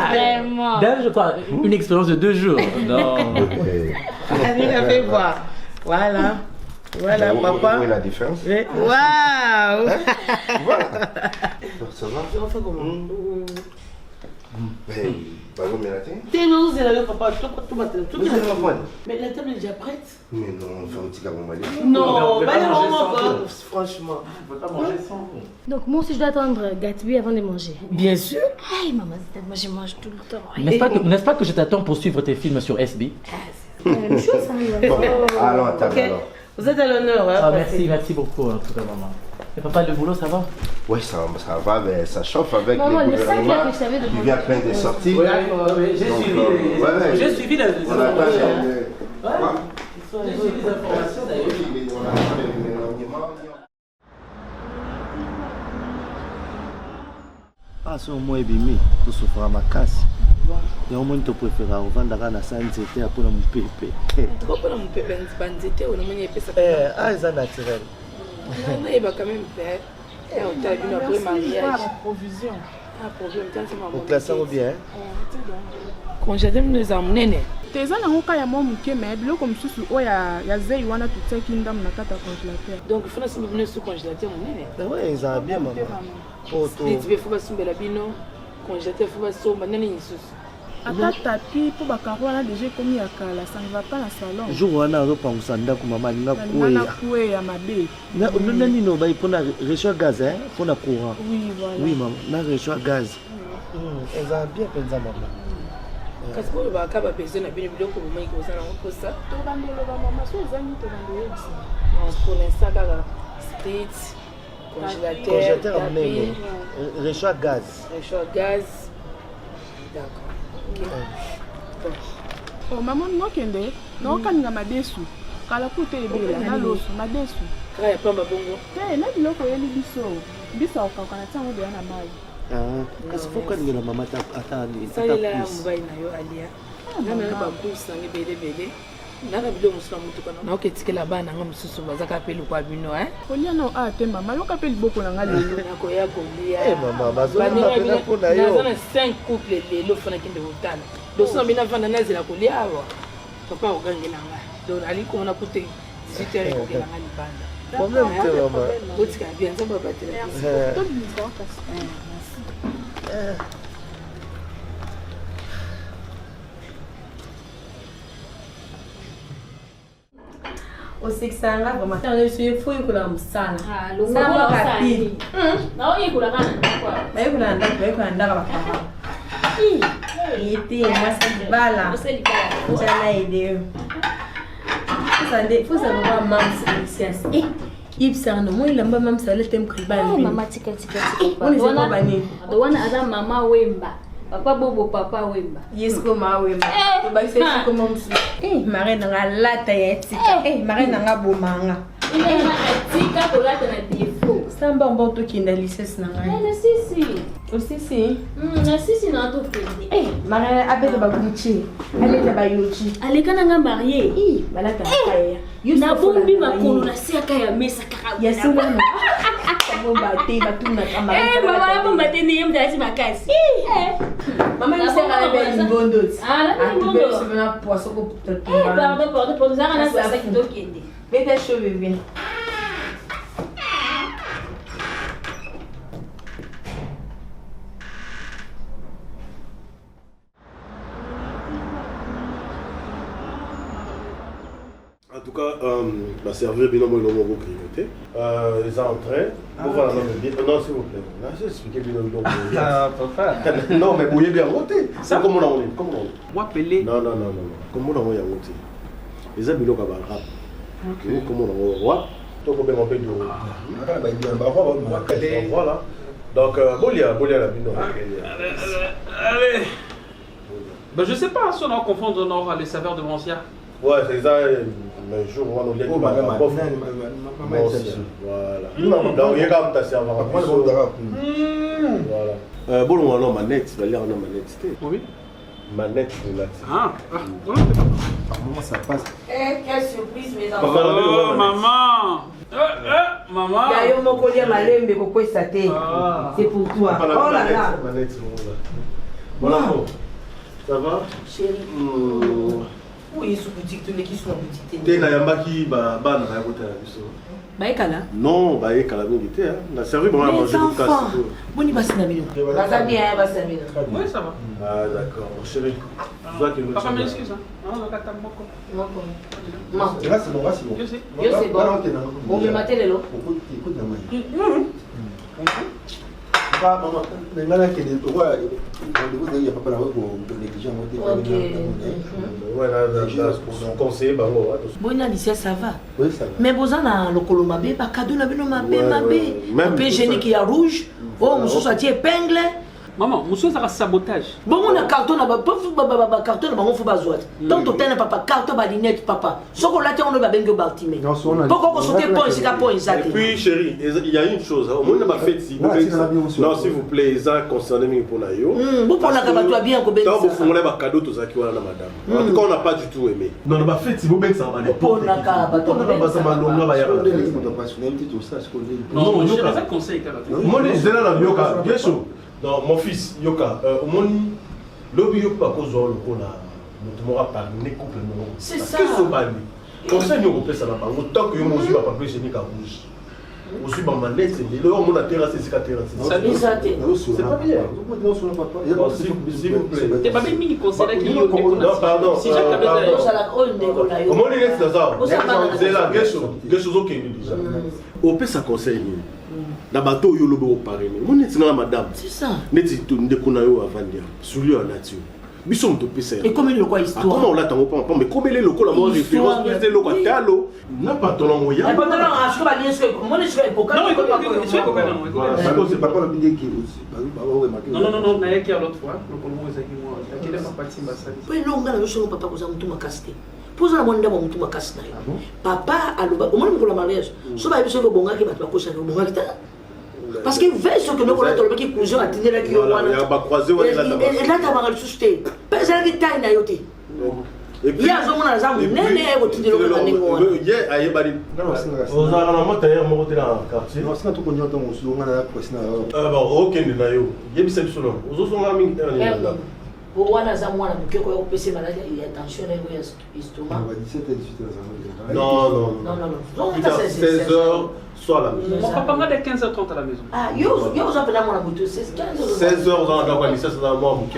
Speaker 3: Vraiment.
Speaker 2: D'ailleurs, je crois, une expérience de 2 jours. Non.
Speaker 11: Allez, la fais voir. Voilà. Voilà, papa.
Speaker 13: Où est la différence?
Speaker 11: Waouh!
Speaker 13: Voilà. Ça va?
Speaker 11: On fait comment?
Speaker 13: T'es
Speaker 11: nous, c'est là, papa. Tout mais la table est déjà prête?
Speaker 13: Mais non, on fait un petit cabomali.
Speaker 11: Non, franchement.
Speaker 2: On ne peut pas manger sans vous.
Speaker 3: Donc, moi aussi, je dois attendre Gatsby avant de manger.
Speaker 11: Bien sûr.
Speaker 3: Hey, maman, moi, je mange tout le temps.
Speaker 2: N'est-ce pas que je t'attends pour suivre tes films sur SB?
Speaker 3: C'est la même chose, hein.
Speaker 13: Bon, allons à table alors.
Speaker 11: Vous êtes à l'honneur, hein?
Speaker 2: Ah, merci beaucoup, en tout cas, maman. Et papa, le boulot, ça va?
Speaker 13: Oui, ça va, mais ça chauffe avec
Speaker 3: maman,
Speaker 13: les gouvernements.
Speaker 3: Il
Speaker 13: vient plein de sorties.
Speaker 2: Oui, j'ai suivi les informations. J'ai suivi les informations, d'ailleurs.
Speaker 12: Ah, c'est au moins bimi, tout souffre à ma casse. Et au moins, tu préfères vendre la salle, c'était pour mon pépé.
Speaker 7: Pourquoi mon pépé banzete ou non mais ça?
Speaker 12: Ah, c'est naturel.
Speaker 7: Non, il va quand même faire. Et on t'a vu après mariage.
Speaker 11: Provision.
Speaker 7: problème.
Speaker 12: Au classement bien.
Speaker 7: Congélateur nous emmener.
Speaker 14: Teza na ngoka ya mwa muke mais biloko mosusu oyo ya zei wana tutiaki ndamu na kata congélateur.
Speaker 7: Donc il faut que nous sous congélateur monene.
Speaker 12: Oui, ça va bien maman.
Speaker 7: Tu faut pas sumbela bino congélateur faut pas somba nani isusu.
Speaker 14: Ata tapi po bakaro wana déjà komi ya kala ça ne va pas na salon.
Speaker 12: Jour wana ozopangusa ndako mama linga
Speaker 14: kueya ya mabe.
Speaker 12: Nani no bai pona réchaud gaz hein pona courant.
Speaker 14: Oui voilà.
Speaker 12: Oui maman, na réchaud gaz. Ça va bien penza maman.
Speaker 7: Kasi ko ba ka ba besoin na bino biloko mo ko sana ko sa
Speaker 14: to bandolo ba mama so zani to bandolo yebisi
Speaker 7: non pour l'instant kaka sprit congélateur
Speaker 12: amené réchaud gaz
Speaker 7: d'accord
Speaker 14: ok oh maman nokende nokaninga madesu kala kute ebela na loso madesu
Speaker 7: kaya pamba bongo
Speaker 14: te na biloko yeli biso okakana tango de na mai.
Speaker 12: Kasi foka ngela mama ata ni
Speaker 7: salila mbai na yo alia na ba kusa ngi bele na bilo musula mutu kana na oketikela bana nga mususu bazaka peli kwa bino
Speaker 14: kolia no te mama yo kapeli boko na nga lelo
Speaker 7: na koya kolia
Speaker 12: mama bazona mapena pona yo
Speaker 7: na 5 couple lelo fana kinde hotana doso bina vanda nazela kolia awa papa ogangela nga donc ali ko na kute 18h ko kela nga libanda
Speaker 12: problème te mama
Speaker 7: otika bien ça papa te
Speaker 14: to bizarre kasi
Speaker 11: Usiksanga kwa matano sifu yukula msana.
Speaker 3: Samba kapili. Na oye kula kana kwa.
Speaker 11: Bae kula ndaka bakapa. Iti masibala. Jana ideo. Sande fusa kwa mams sias. Ibsa no moi lamba mams ale tem kriba ni.
Speaker 3: Mama tika.
Speaker 11: Oni sema bani.
Speaker 3: Wana ada mama wemba. Papa bobo papa wemba.
Speaker 11: Yes ko ma wemba. Ba se ko mams. Mare na lata ya tika. Mare na bomanga.
Speaker 3: Ile na tika ko lata na defo.
Speaker 11: Samba mboto kinda lises na ngai.
Speaker 3: Na sisi.
Speaker 11: Osisi.
Speaker 3: Na sisi na to pende.
Speaker 11: Mare abete ba guchi. Aleta ba yochi.
Speaker 3: Alekana nga marié.
Speaker 11: Balata kaya.
Speaker 3: Na bombi makolo na siaka ya mesa kaka.
Speaker 11: Yasuna na. Bomba te batuna kama.
Speaker 3: Mama bomba te ni mdasi makasi.
Speaker 11: Mama ni sera na bondo.
Speaker 3: La bondo.
Speaker 11: C'est na poisson ko toto.
Speaker 3: Pardon, ça na sa kido kende.
Speaker 11: Vete show bébé.
Speaker 8: En tout cas, ma servir bien moi le mot grignoté. Ils sont en train. Vous voilà non s'il vous plaît. Là j'ai expliqué bien le
Speaker 2: Ah papa.
Speaker 8: Non mais bouillez bien roté. Ça comment on est? Comment on est?
Speaker 2: Moi pelé.
Speaker 8: Non. Comment on est roté? Les amis là ba rap. OK. Comment on est roi? Donc on peut monter du voilà. Donc bolia la bino.
Speaker 2: Allez. Ben je sais pas si on a confondre Nord les saveurs de Mancia.
Speaker 8: Ouais, c'est ça. Mais jour où on a dit voilà. Donc il y a comme ta serveur. Voilà. Bon on a manette, va lire on a manette.
Speaker 2: Oui.
Speaker 8: Manette là.
Speaker 2: Ah.
Speaker 8: Comment ça passe?
Speaker 11: Quelle surprise mes enfants.
Speaker 2: Oh maman. Maman.
Speaker 11: Il y a eu mon collier malembe pour quoi ça t'est. C'est pour toi. Oh là là.
Speaker 8: Manette voilà. Ça va?
Speaker 11: Chérie. Oui, sous boutique, tous les qui sont en boutique.
Speaker 8: T'es là, yambaki, bah, na ya côté la biso.
Speaker 11: Baekala?
Speaker 8: Non, baekala milité, hein. La servi, bon, on a mangé du casse.
Speaker 11: Boni basina mino. Basa bien, basa mino.
Speaker 2: Oui, ça va.
Speaker 8: Ah, d'accord. Chérie, je vois que nous.
Speaker 2: Papa m'excuse, hein. Non, on va t'attendre beaucoup.
Speaker 8: Là, c'est bon, là, c'est bon.
Speaker 2: Je sais.
Speaker 11: Yo, c'est bon. Bon, me mater les lots.
Speaker 8: Écoute, maman. Maman, mais là, il y a pas de négligence. Ouais, là, son conseiller, bah,
Speaker 11: bon, Alicia, ça va.
Speaker 8: Oui, ça va.
Speaker 11: Mais vous avez le colo mabé, pas cadeau, la bino mabé. Un peu gêné qui est rouge. Oh, on se soit épingle.
Speaker 2: Maman, monsieur, ça va sabotage.
Speaker 11: Bon, on a carton, on a carton, on faut pas jouer. Tant que tu n'as pas carton, pas lunette, papa. Ce qu'on a dit, on ne va pas bien baltimé. Pourquoi on saute point, c'est qu'à point, ça.
Speaker 8: Et puis, chérie, il y a une chose. Au moins, on n'a pas fait si. Non, s'il vous plaît, ça concerne mes pour naïo.
Speaker 11: Vous pour la cabato bien, qu'on
Speaker 8: quand vous fumez les cadeaux, tout ça qui va là, madame. En tout cas, on n'a pas du tout aimé. Non, on n'a pas fait si vous mettez ça va.
Speaker 11: Pour la cabato,
Speaker 8: on n'a pas ça mal, on va y aller.
Speaker 2: Non, je n'ai pas conseil,
Speaker 8: moi, je suis là, bien sûr. Non, mon fils, Yoka, au moins, l'objet n'est pas cause de c'est ça. Qu'est-ce que c'est? Conseil européen, ça va pas. Autant que je suis pas papier génique à rouge. Je suis pas manette, c'est le on a terrassé, c'est terrassé. C'est pas bien. S'il vous plaît.
Speaker 2: T'es pas bien mis conseil qui
Speaker 8: non, pardon. Si au moins, il est là. C'est là, quelque chose ok déjà. Au peut ça conseille. Na bateau yo lobo paré. Mon est na madame. C'est ça. Neti to ndekuna yo avandia. Suli en nature. Biso mto pesa. Et comme le quoi histoire. Comment on l'attend pas mais comme les locaux la mort référence c'est le quoi talo. Na pas ton long ya. Pas ton long, je vais bien sûr. Moi je vais coca. Non, je vais coca non. C'est pas la vidéo qui aussi. Non, na yaki l'autre fois, le colmo ezaki moi. Akile ma partie mbasali.
Speaker 15: Oui, longa na yo papa ko za mtu makaste. Poza na mwanda mtu makasi na yo. Papa aloba, au moins pour le mariage. So ba biso ko bonga ki batwa ko sa ko bonga kita. Parce que veut ce que nous avons qui cousin à tenir la qui on a et là t'as mal susté parce que la taille na yote il y a zo mona za nene ko tenir le ka ningo
Speaker 8: ye aye bari on a na mota ya mo tena quartier
Speaker 9: non sina to ko nyota mo su ngana ko sina
Speaker 8: bon OK na yo ye bisa solo ozo so ngami na
Speaker 15: wana za mwana mukeko ya kupese maladi ya tension na yo estomac
Speaker 8: 17 non 16h soit la maison.
Speaker 2: Mon papa m'a dit 15h30 à la maison.
Speaker 15: Ah, yo vous appelez mon aboutou, c'est
Speaker 8: 15h. 16h dans la voiture, c'est dans la mort.
Speaker 15: Tu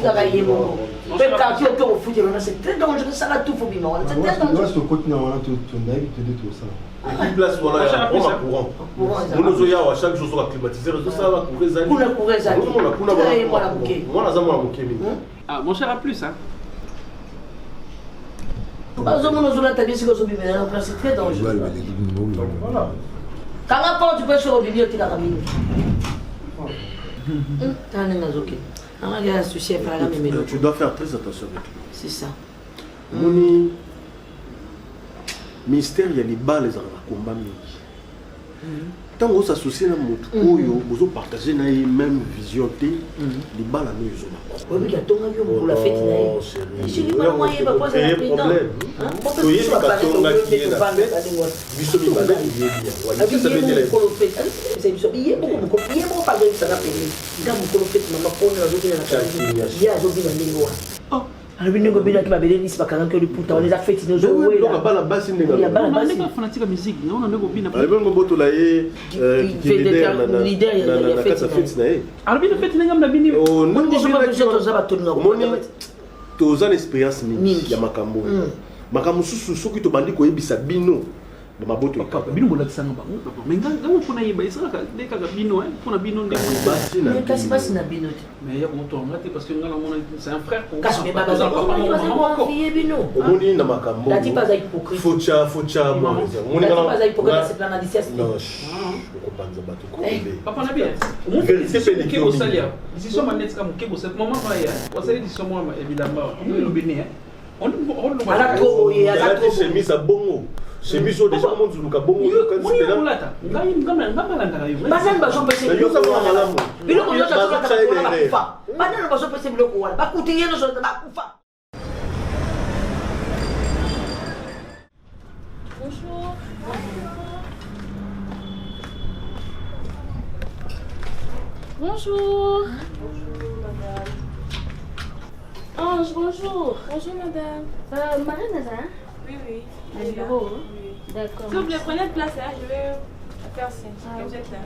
Speaker 15: vas gagner mon. Même quand tu es au foot, c'est très dangereux, ça va tout faut bien. C'est très dangereux.
Speaker 9: Moi, je te continue à tout tout ça.
Speaker 8: Et puis place voilà, on a courant. Nous nous voyons à chaque jour sur la climatiseur, ça va courir ça.
Speaker 15: Pour courir ça.
Speaker 8: Moi la zama bouquet.
Speaker 2: Ah, mon cher a plus hein.
Speaker 15: C'est très dangereux. Quand tu peux se revenir, tu l'as ramené.
Speaker 8: Tu dois faire très attention avec lui.
Speaker 15: C'est ça.
Speaker 8: Mon ministère, il y a les balles, les combats. Tant que ça s'associe à vous partagez la même vision, les balles à nous.
Speaker 15: Oui, mais il y a ton avion pour la fête. Je suis pas moyen, pas poser la fête.
Speaker 8: Tu es pas ton gars qui est là. Bisous, il va bien. Qu'est-ce que ça veut dire? Il y a beaucoup pas de ça. Il y a beaucoup de fêtes, maman, on a joué dans la famille. Il y a joué dans les lois. Alors, il y a des gens qui m'ont dit que les putain, on les a fait, ils nous ont joué. Il y a pas la basse, il y a pas la basse. On est fanatique de musique, on a des gens qui ont leader, il y a la fête.
Speaker 2: Alors, il y a fête, il y a la bini.
Speaker 8: On a une expérience mingi, il y a Makambo. Makambo, ceux qui te bandent, ils sont bino. Maboto
Speaker 2: papa bino bola tsanga ba mais ngamo pona yiba isaka deka ga bino pona bino ndeko
Speaker 15: basi na kasi basi na bino
Speaker 2: mais ya moto ngati parce que ngala mona c'est un frère pour
Speaker 15: kasi mais baba za ko fille bino
Speaker 8: omoni na makambo
Speaker 15: la tipa za hypocrite
Speaker 8: focha mo
Speaker 15: omoni ngala tipa za hypocrite c'est plan d'adicias
Speaker 8: non ko panza bato ko
Speaker 2: papa na bien mon c'est pe ke ko salia ici so manet ka mo ke ko set maman ba ya wasali di so mo ma ebilamba no bini on
Speaker 15: ala trop ya ala trop
Speaker 8: chemise à bongo. C'est mis sur des gens qui ont bon
Speaker 4: Bonjour. Ange, bonjour. Bonjour, madame.
Speaker 3: Marie Nazar?
Speaker 4: Oui, oui.
Speaker 3: Le bureau, hein? D'accord.
Speaker 4: S'il vous plaît, prenez place, hein. Je vais faire ça. Vous êtes là.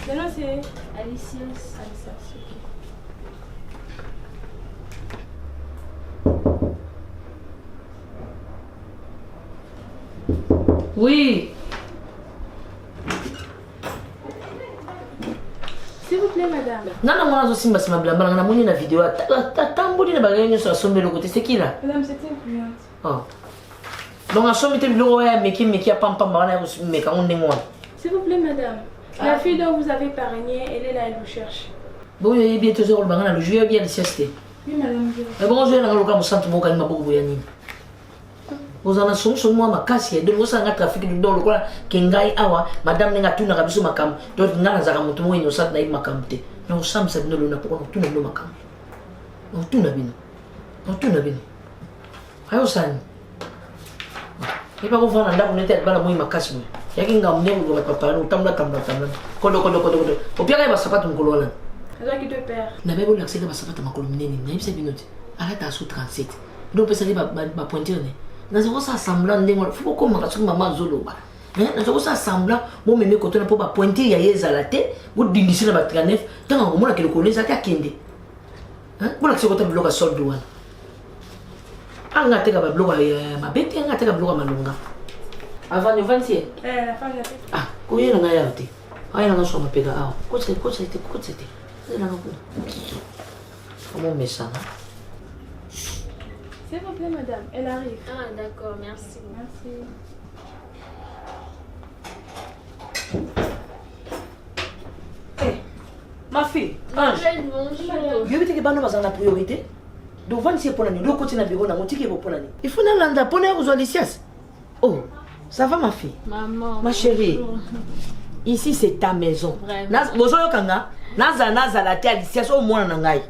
Speaker 4: Le nom, c'est
Speaker 3: Alicia.
Speaker 4: Alicia,
Speaker 15: ok. Oui.
Speaker 4: S'il vous plaît, madame.
Speaker 15: Non, moi, aussi, je suis en train de faire vidéo. C'est qui là?
Speaker 4: Madame, c'était une cliente.
Speaker 15: Oh. Donc, s'il vous
Speaker 4: plaît, madame. La fille dont vous avez épargné, elle est là, elle vous cherche.
Speaker 15: Bon, il y a bien 2 heures, le jeu est bien ici.
Speaker 4: Oui, madame.
Speaker 15: Mais bon, je vais aller au centre de Bouyani. Vous en avez son moi ma casse, de vous en trafic de don, quoi, Kengai Awa, madame n'a tout n'a pas makam, d'autres n'a pas mon innocent naïf makamte. Non, Sam said no luna pour tout le makam. Non, tout n'a bien. Non, tout n'a bien. Ayosan. Il va vous faire un dame, n'était pas la mouille ma casse. Yakin gam ne vous papa, nous tamla. Kodo. Au pire, il va s'apprendre ton colonne.
Speaker 14: C'est toi qui te perds.
Speaker 15: Na bebo l'accès que ça va te macolominer ni. Na c'est binoti. Arrête à sous 37. Donc peut-être va pointer ne. Na zéro ça semblant ndenge faut comme parce que maman zolo ba. Na zéro ça semblant bon même côté na pour pas pointer ya yeza la tête, vous dindisi na ba 39, tant on mona que le connaît ça ta kende. Hein? Bon l'accès côté bloc à sol douane. Anga teka ba bloc ya mabete anga teka bloc malunga. Avant le 20e.
Speaker 14: La femme la tête.
Speaker 15: Ah, koye na ya te. Aya na so mapega ah. Kote. Comment on met ça?
Speaker 14: S'il vous plaît, madame, elle arrive.
Speaker 4: Ah, d'accord, merci.
Speaker 14: Merci.
Speaker 15: Hey, ma fille.
Speaker 4: Bonjour.
Speaker 15: Je vais te dire que la priorité. Devant si pour l'année, l'autre côté na bureau na motiki pour l'année. Il faut na landa pour les Alicias. Oh, ça va ma fille?
Speaker 4: Maman.
Speaker 15: Ma chérie. Ici c'est ta maison. Bozoyo kanga, naza la terre Alicias au moins na ngai.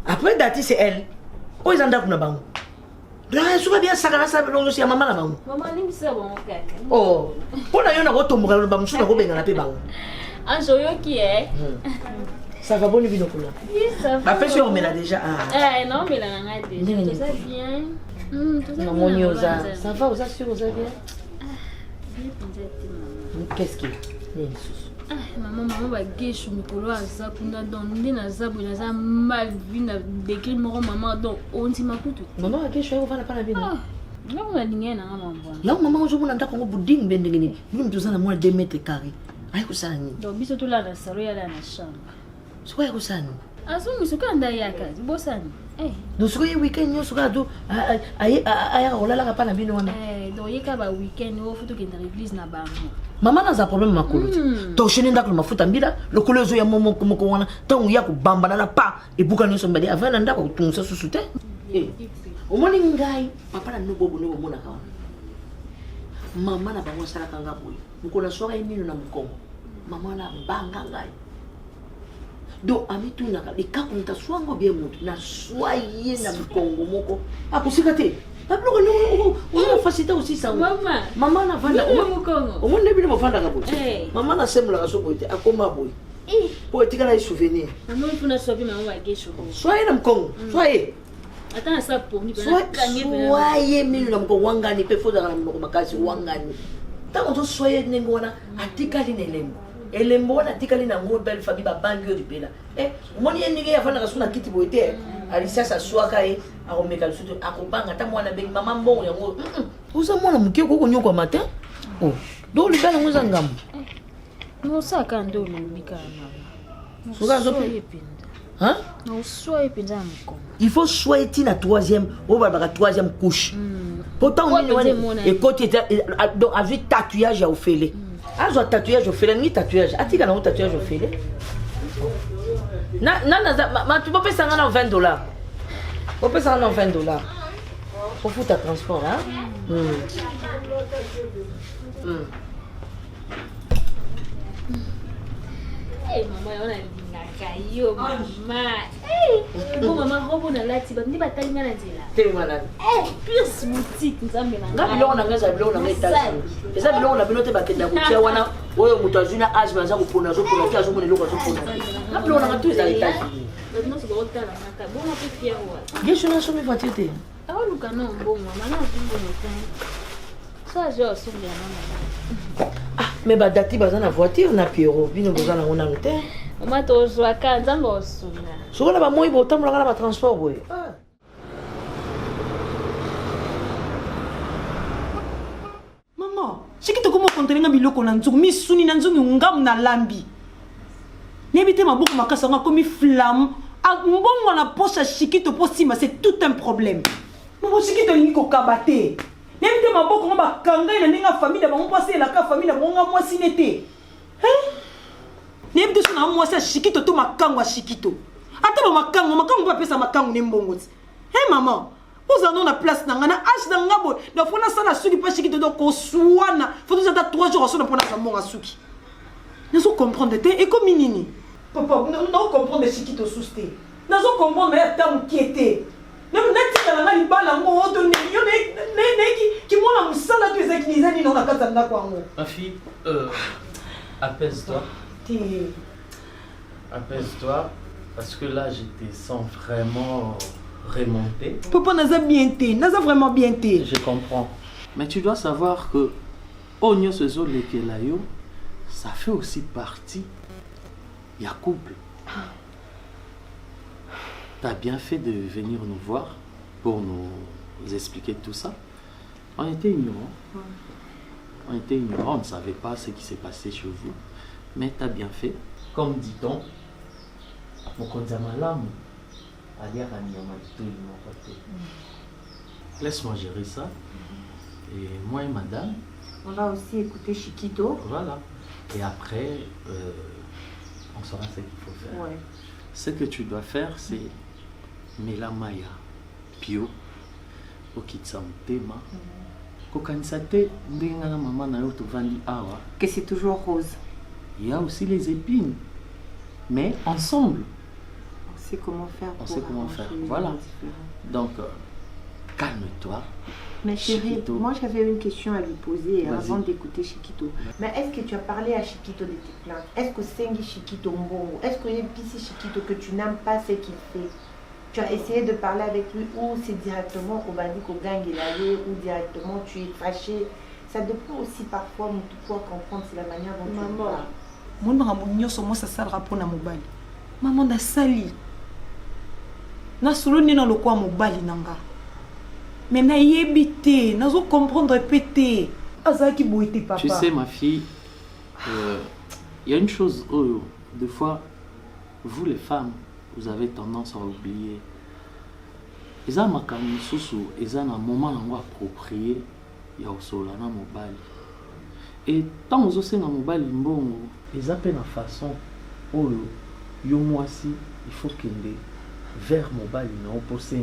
Speaker 15: Après Dati c'est elle. Oh ils andako na bango. Là, je bien ça kana ça longo si maman na bango.
Speaker 4: Maman ni bisa bon kaka.
Speaker 15: Oh, pour na yo na kotomboka na bamusu na kobenga na pe bango.
Speaker 4: Anjoyo qui est?
Speaker 15: Ça va bonne vie donc là.
Speaker 4: Oui, ça va.
Speaker 15: Après on met là déjà.
Speaker 4: Eh non, mais là on a déjà. Tout ça bien. Tout ça bien.
Speaker 15: Maman Nyoza, ça va vous assure vous bien?
Speaker 4: Bien peut-être.
Speaker 15: Qu'est-ce qui?
Speaker 4: Maman va gâcher mikolo aza kuna donc ndina zabu naza mal vu na décrit moro maman donc on ti makutu.
Speaker 15: Maman va gâcher on va pas la bien.
Speaker 4: Là on a lingé na maman.
Speaker 15: Là maman on joue ndako ngo budding bendenge ni. Nous tous na moins 2 mètres carrés. Ayi kusana ni.
Speaker 4: Donc biso to la na salo ya la na chambre.
Speaker 15: Soya kusana.
Speaker 4: Aso misuka ndai ya kazi bosani.
Speaker 15: Donc ce week-end nous sera do aya olala ka pa na bino wana.
Speaker 4: Donc yeka ba week-end o futu kenda l'église na bango.
Speaker 15: Maman n'a pas problème makolo. To shene ndako mafuta mbila lokolo zo ya momo komoko wana tangu ya kubamba na pa ebuka nyoso mbali avant na ndako kutunza susute. Omoni ngai papa na nobobo no mona ka wana. Mama na bango sala kanga boy. Mukola soka emino na mukongo. Mama na banga ngai. Do amituna ka likakunta swango bie mutu na swaye na mukongo moko. Akusika te. Ablo no o facilita aussi ça. Maman na vanda o mo nebile mo vanda ka boy. Maman na semla ka so boy te akoma boy. Po tika na souvenir.
Speaker 4: Maman tuna sobi maman wa gesho.
Speaker 15: Swaye na mukongo. Swaye.
Speaker 4: Attends ça pour ni
Speaker 15: Swaye minu na mukongo wangani pe foda na mukongo makasi wangani. Tango to swaye nengo wana atika li nelembo. Elembo wana atika li na ngo belle famille ba bangi yo dipela. Moni yenige ya vanda ka suna kiti boy te. Alisia sa swaka akomeka lisusu akobanga ata mwana bengi mama mbongo yango uza mwana muke koko nyoko matin oh do libala ngoza ngamu
Speaker 4: no saka ndo lobika mama
Speaker 15: soka zo hein
Speaker 4: no soye penza mko
Speaker 15: il faut soyer na troisième au baba troisième couche pourtant on est et côté donc avec tatouage au fele azo tatouage au fele ni tatouage atika na tatouage au fele na ma tu peux payer ça na $20. On peut ça dans $20. Pour foutre ta transport, hein?
Speaker 4: Hey, maman, on a nakayo, maman. Hey, bon maman, robo na lati, ba ndi batali ngana nzela.
Speaker 15: Te malade.
Speaker 4: Eh, plus boutique nzambe na
Speaker 15: nga biloko na ngaza biloko na ngai eza biloko na bino te bakenda kutia wana oyo moto azwi na age baza kopona azopona te azomona eloko azopona nga biloko na nga to eza etage gesho na somi voiture te
Speaker 4: aoluka na mbongo mama na mbongo te so aje osombi na mama
Speaker 15: mais badati baza na voiture na Pierrot bino boza nango nano te
Speaker 4: mama tozwaka nzambe osomba
Speaker 15: sokola bamoi botambolaka na batransport boye
Speaker 16: Shikito komo kontenga biloko na nzungu misuni na nzungu ngamu na lambi. Nebite maboko makasa nga komi flamme. Mbongo na poche Shikito posima c'est tout un problème. Mo Shikito lingi ko kabate. Nebite maboko nga kanga na ninga famille ba mo passer la ka famille ba nga mwasi nete. Hein? Nebite so na mwasi Shikito to makango Shikito. Ata ba makango ba pesa makango ne mbongo. Hein maman? Vous en avez la place dans la hache dans la boue. Donc, on a ça la suki pas chic de donc on soigne. Faut nous attendre 3 jours on sonne pour la mort à suki. Nous sommes comprendre et comme nini. Papa, nous comprendre chic to souster. Nous sommes comprendre mais tant inquiété. Nous n'êtes pas là les balles en haut de qui moi la musala tu es qui les dans la carte dans quoi.
Speaker 2: Ma fille apaise-toi.
Speaker 17: Apaise-toi, parce que là, je te sens vraiment remonté.
Speaker 16: Papa, naza bien été, naza vraiment bien été.
Speaker 17: Je comprends. Mais tu dois savoir que Onyo Sezo Lekelayo, ça fait aussi partie du couple. Tu as bien fait de venir nous voir pour nous expliquer tout ça. On était ignorants. On était ignorants, on ne savait pas ce qui s'est passé chez vous. Mais tu as bien fait. Comme dit-on, laisse-moi gérer ça. Et moi et madame,
Speaker 18: on va aussi écouter Chiquito.
Speaker 17: Voilà. Et après, on saura ce qu'il faut faire.
Speaker 18: Ouais.
Speaker 17: Ce que tu dois faire, c'est Mela Maya, Pio, Okitsamtema, Kokanisate, Ndengana Maman Nayo Tovandi Awa.
Speaker 18: Que c'est toujours rose.
Speaker 17: Il y a aussi les épines. Mais ensemble.
Speaker 18: On sait comment faire.
Speaker 17: On sait comment faire. Voilà. Donc, calme-toi.
Speaker 18: Mais chérie,
Speaker 17: Chiquito.
Speaker 18: moi j'avais une question à lui poser avant d'écouter Chiquito. Mais est-ce que tu as parlé à Chiquito de tes plaintes? Est-ce que c'est Chiquito Mbongo? Est-ce que c'est Chiquito que tu n'aimes pas ce qu'il fait? Tu as essayé de parler avec lui ou c'est directement au bandi qu'au gang ou directement tu es fâché? Ça dépend aussi parfois de pouvoir comprendre c'est la manière dont tu parles.
Speaker 16: Moi ça sert pour na mobile. Maman da sali. Na solo ni na lokwa mobile nanga. Mais na yebité, na zo comprendre pété. Azaki boité papa.
Speaker 17: Tu sais ma fille, il y a une chose, des fois, vous les femmes, vous avez tendance à oublier. Ils ont un sous, ils ont un moment approprié, il y a aussi la mobile. Et tant que vous avez un mobile, ils ont une façon, yo moi aussi, il faut qu'il ait vers mobile, non posé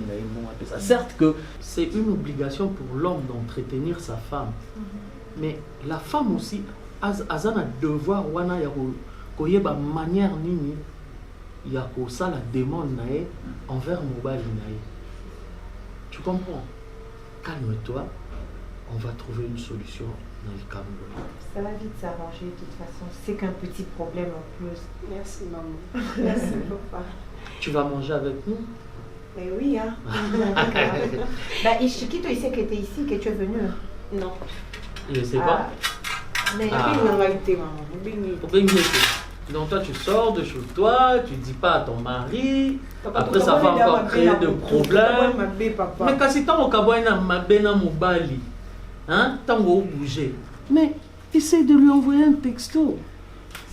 Speaker 17: ça. Certes que c'est une obligation pour l'homme d'entretenir sa femme, mais la femme aussi a un devoir wana ya koyeba manière nini ya ko ça la demande nae envers mobile nae. Tu comprends? Calme-toi, on va trouver une solution dans le calme.
Speaker 18: Ça va vite s'arranger de toute façon. C'est qu'un petit problème en plus.
Speaker 16: Merci maman.
Speaker 18: Merci papa.
Speaker 17: Tu vas manger avec nous?
Speaker 18: Mais oui, hein. Bah, Chiquito, il sait que tu es ici, que tu es venu. Non.
Speaker 17: Il ne sait pas?
Speaker 18: Mais
Speaker 16: il maman.
Speaker 17: Donc toi tu sors de chez toi, tu dis pas à ton mari, après ça va encore créer de problèmes. Mais quand c'est tant au mobali, hein, tant au bouger. Mais essaie de lui envoyer un texto.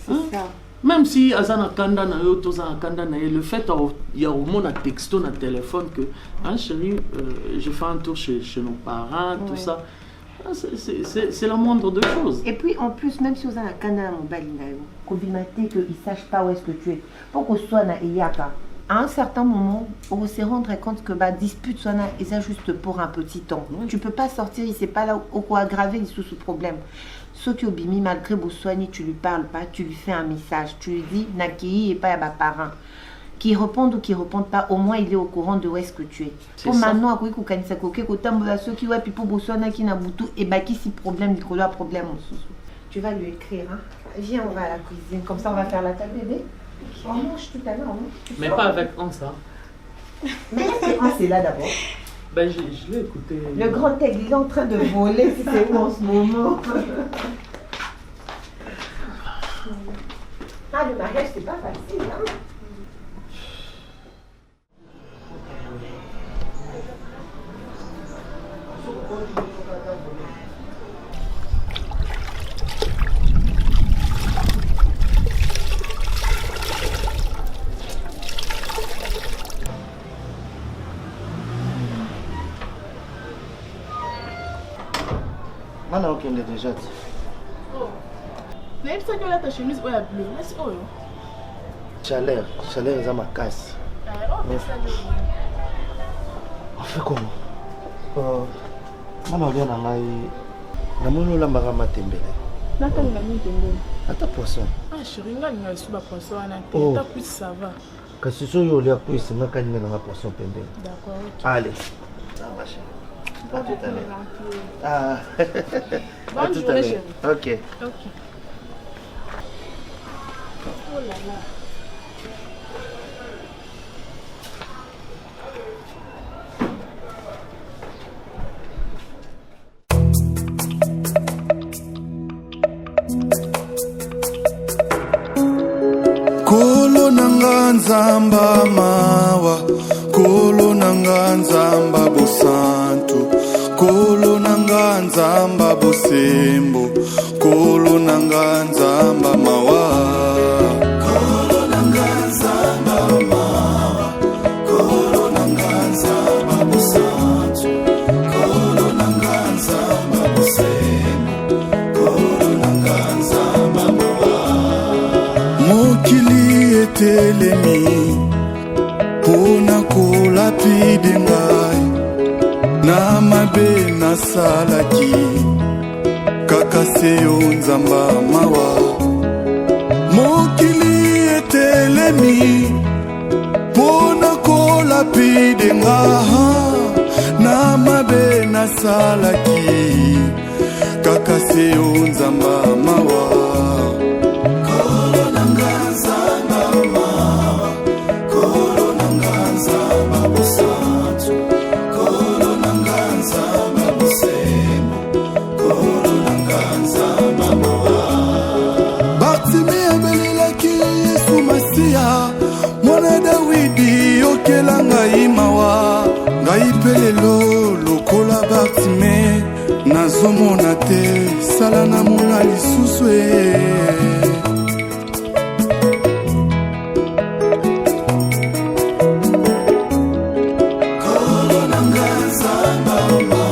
Speaker 18: C'est ça.
Speaker 17: Même si azana kanda na yo tozana kanda na le fait il y a au moins un texto na téléphone que hein chérie, je fais un tour chez nos parents, tout ça. C'est la moindre de choses.
Speaker 18: Et puis en plus, même si vous avez un canal mobile, qu'il ne sache pas où est-ce que tu es, pour que soit na eyaka, à un certain moment, on va se rendre compte que la dispute soit na et ça juste pour un petit temps. Tu ne peux pas sortir, il ne sait pas là où quoi aggraver les sous-problèmes. Ce qui obimi, malgré vos soignes, tu lui parles pas, tu lui fais un message, tu lui dis Naki et pas à ma parent. Qui répondent ou qui répondent pas, au moins il est au courant de où est-ce que tu es. Pour maintenant, à quoi qu'on s'est coqué, ceux qui ouais, puis pour Bossona qui n'a boutou, et bah qui si problème, Nicolas problème en sous. Tu vas lui écrire, hein. Viens, on va à la cuisine, comme ça on va faire la table bébé. On mange tout à l'heure,
Speaker 17: mais pas avec Hans, ça.
Speaker 18: Mais c'est là d'abord.
Speaker 17: Ben je l'ai écouté.
Speaker 18: Le grand aigle, il est en train de voler, si c'est où en ce moment. Ah, le mariage, c'est pas facile, hein.
Speaker 12: Mana okende déjà ti.
Speaker 14: Oh. Naebisa que ta chemise oya bleu. Merci oyo.
Speaker 12: Chaleur eza makasi. On fait comment? Mana olia na ngai namoni olambaka matembele.
Speaker 14: Natalinga nini tembele?
Speaker 12: Ata poisson.
Speaker 14: Ah chérie, nga linga lisuba poisson wana te. Ta plus ça va.
Speaker 12: Kasi soki olia kuisi nga kalinga nanga poisson pembeni.
Speaker 14: D'accord.
Speaker 12: Allez. Ça va chérie. À tout à l'heure. Ah.
Speaker 14: Bonne journée chérie.
Speaker 12: Ok.
Speaker 14: Ok. Oh là là.
Speaker 19: nzamba mawa, kolo nanga nzamba bosantu, kolo nanga nzamba bosembo, kolo nanga nzamba mawa, kolo nanga nzamba mawa, kolo nanga nzamba bosantu, kolo nanga nzamba bosembo, kolo nanga nzamba mawa. Mokili etelemi pona kolapide ngai, na mabe nasalaki kaka seyo nzamba mawa. Mokili etelemi pona kolapide ngai, na mabe nasalaki kaka seyo nzamba mawa. Kolo nanga nzamba mawa, kolo nanga nzamba bosantu, kolo nanga nzamba bosembo, kolo nanga nzamba mawa. Bartimi abelelaki Yesu Masiya, mwana Dawidi okela ngai mawa. Ngai pe lelo lokola Bartime nazomona te, sala namona lisusu kolo nanga nzamba mawa,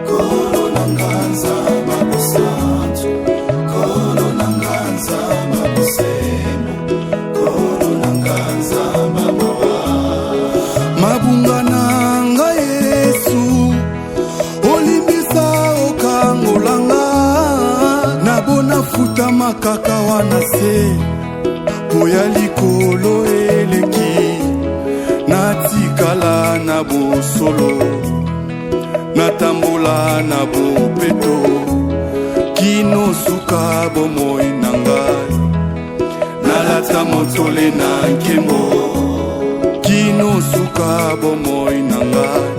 Speaker 19: kolo nanga nzamba bosantu, kolo nanga nzamba bosembo, kolo nanga nzamba mawa. Mabunga nanga Yesu olimbisa okangolanga, nabona futa makaka wana se poya likolo eleki, natikala na bosolo, natambola na bopeto, kino suka bomoi na ngai, nalata motole na nkembo, kino suka bomoi na ngai,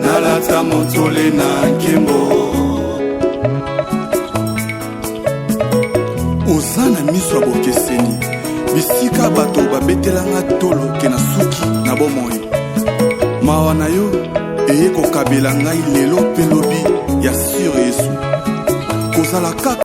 Speaker 19: nalata motole na nkembo. Oza na miso ya bokeseni, bisika bato babetelanga tolo ke na suki na bomoi. Mawa na yo eye kokabela ngai lelo pe lobi ya sur Yesu, kozala kaka